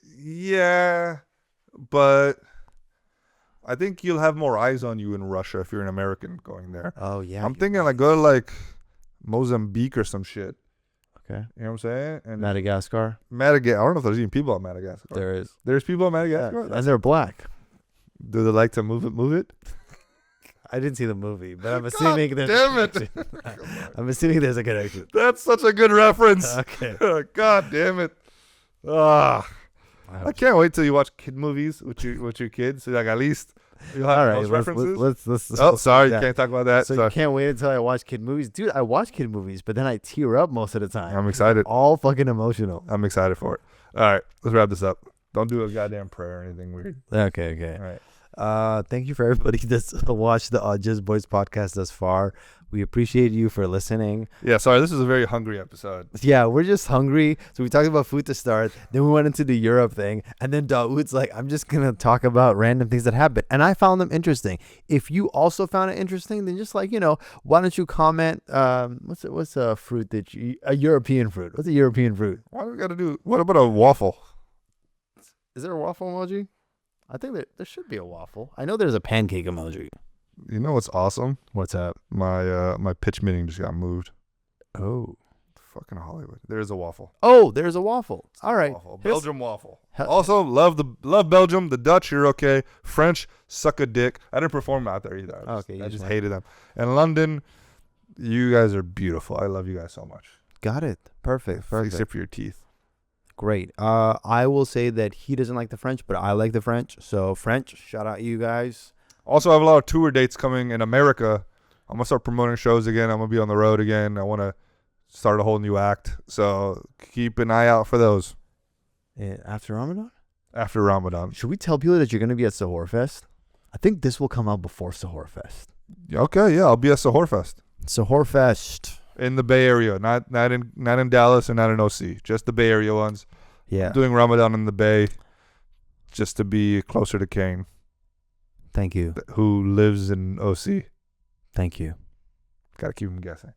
Yeah, but I think you'll have more eyes on you in Russia if you're an American going there. Oh, yeah. I'm thinking like go to like Mozambique or some shit. Okay. You know what I'm saying? And Madagascar? Madagascar. I don't know if there's even people in Madagascar. There is. There's people in Madagascar? Yeah, and they're black. Do they like to move it? I didn't see the movie, but I'm assuming there's damn it. I'm assuming there's a connection. That's such a good reference. Okay. God damn it. I can't wait till you watch kid movies with your kids. So like at least you'll have those references. Let's oh, sorry, you can't talk about that. So you can't wait until I watch kid movies. Dude, I watch kid movies, but then I tear up most of the time. I'm excited. All fucking emotional. I'm excited for it. All right, let's wrap this up. Don't do a goddamn prayer or anything weird. Okay. All right. Thank you for everybody that's watched the Awjiz Boys podcast thus far. We appreciate you for listening. Yeah, sorry, this is a very hungry episode. Yeah, we're just hungry. So we talked about food to start. Then we went into the Europe thing. And then Dauood's like, I'm just going to talk about random things that happen. And I found them interesting. If you also found it interesting, then just like, why don't you comment? What's a fruit that a European fruit? What's a European fruit? What do we got to do? What about a waffle? Is there a waffle emoji? I think there should be a waffle. I know there's a pancake emoji. You know what's awesome? What's up? My pitch meeting just got moved. Oh. Fucking Hollywood. There's a waffle. Oh, there's a waffle. All right. Belgium waffle. Also, love Belgium. The Dutch, you're okay. French, suck a dick. I didn't perform out there either. I just hated them. And London, you guys are beautiful. I love you guys so much. Got it. Perfect. Except for your teeth. Great. I will say that he doesn't like the French, but I like the French. So French, shout out you guys. Also, I have a lot of tour dates coming in America. I'm going to start promoting shows again. I'm going to be on the road again. I want to start a whole new act. So keep an eye out for those. After Ramadan? After Ramadan. Should we tell people that you're going to be at Sahur Fest? I think this will come out before Sahur Fest. Okay, yeah. I'll be at Sahur Fest. Sahur Fest. In the Bay Area. Not in Dallas and not in OC. Just the Bay Area ones. Yeah. I'm doing Ramadan in the Bay just to be closer to Kane. Thank you. Who lives in OC. Thank you. Gotta keep him guessing.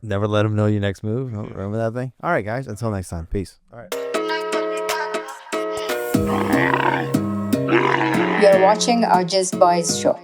Never let him know your next move. Remember that thing? All right, guys. Until next time. Peace. All right. You're watching Awjiz Boys Show.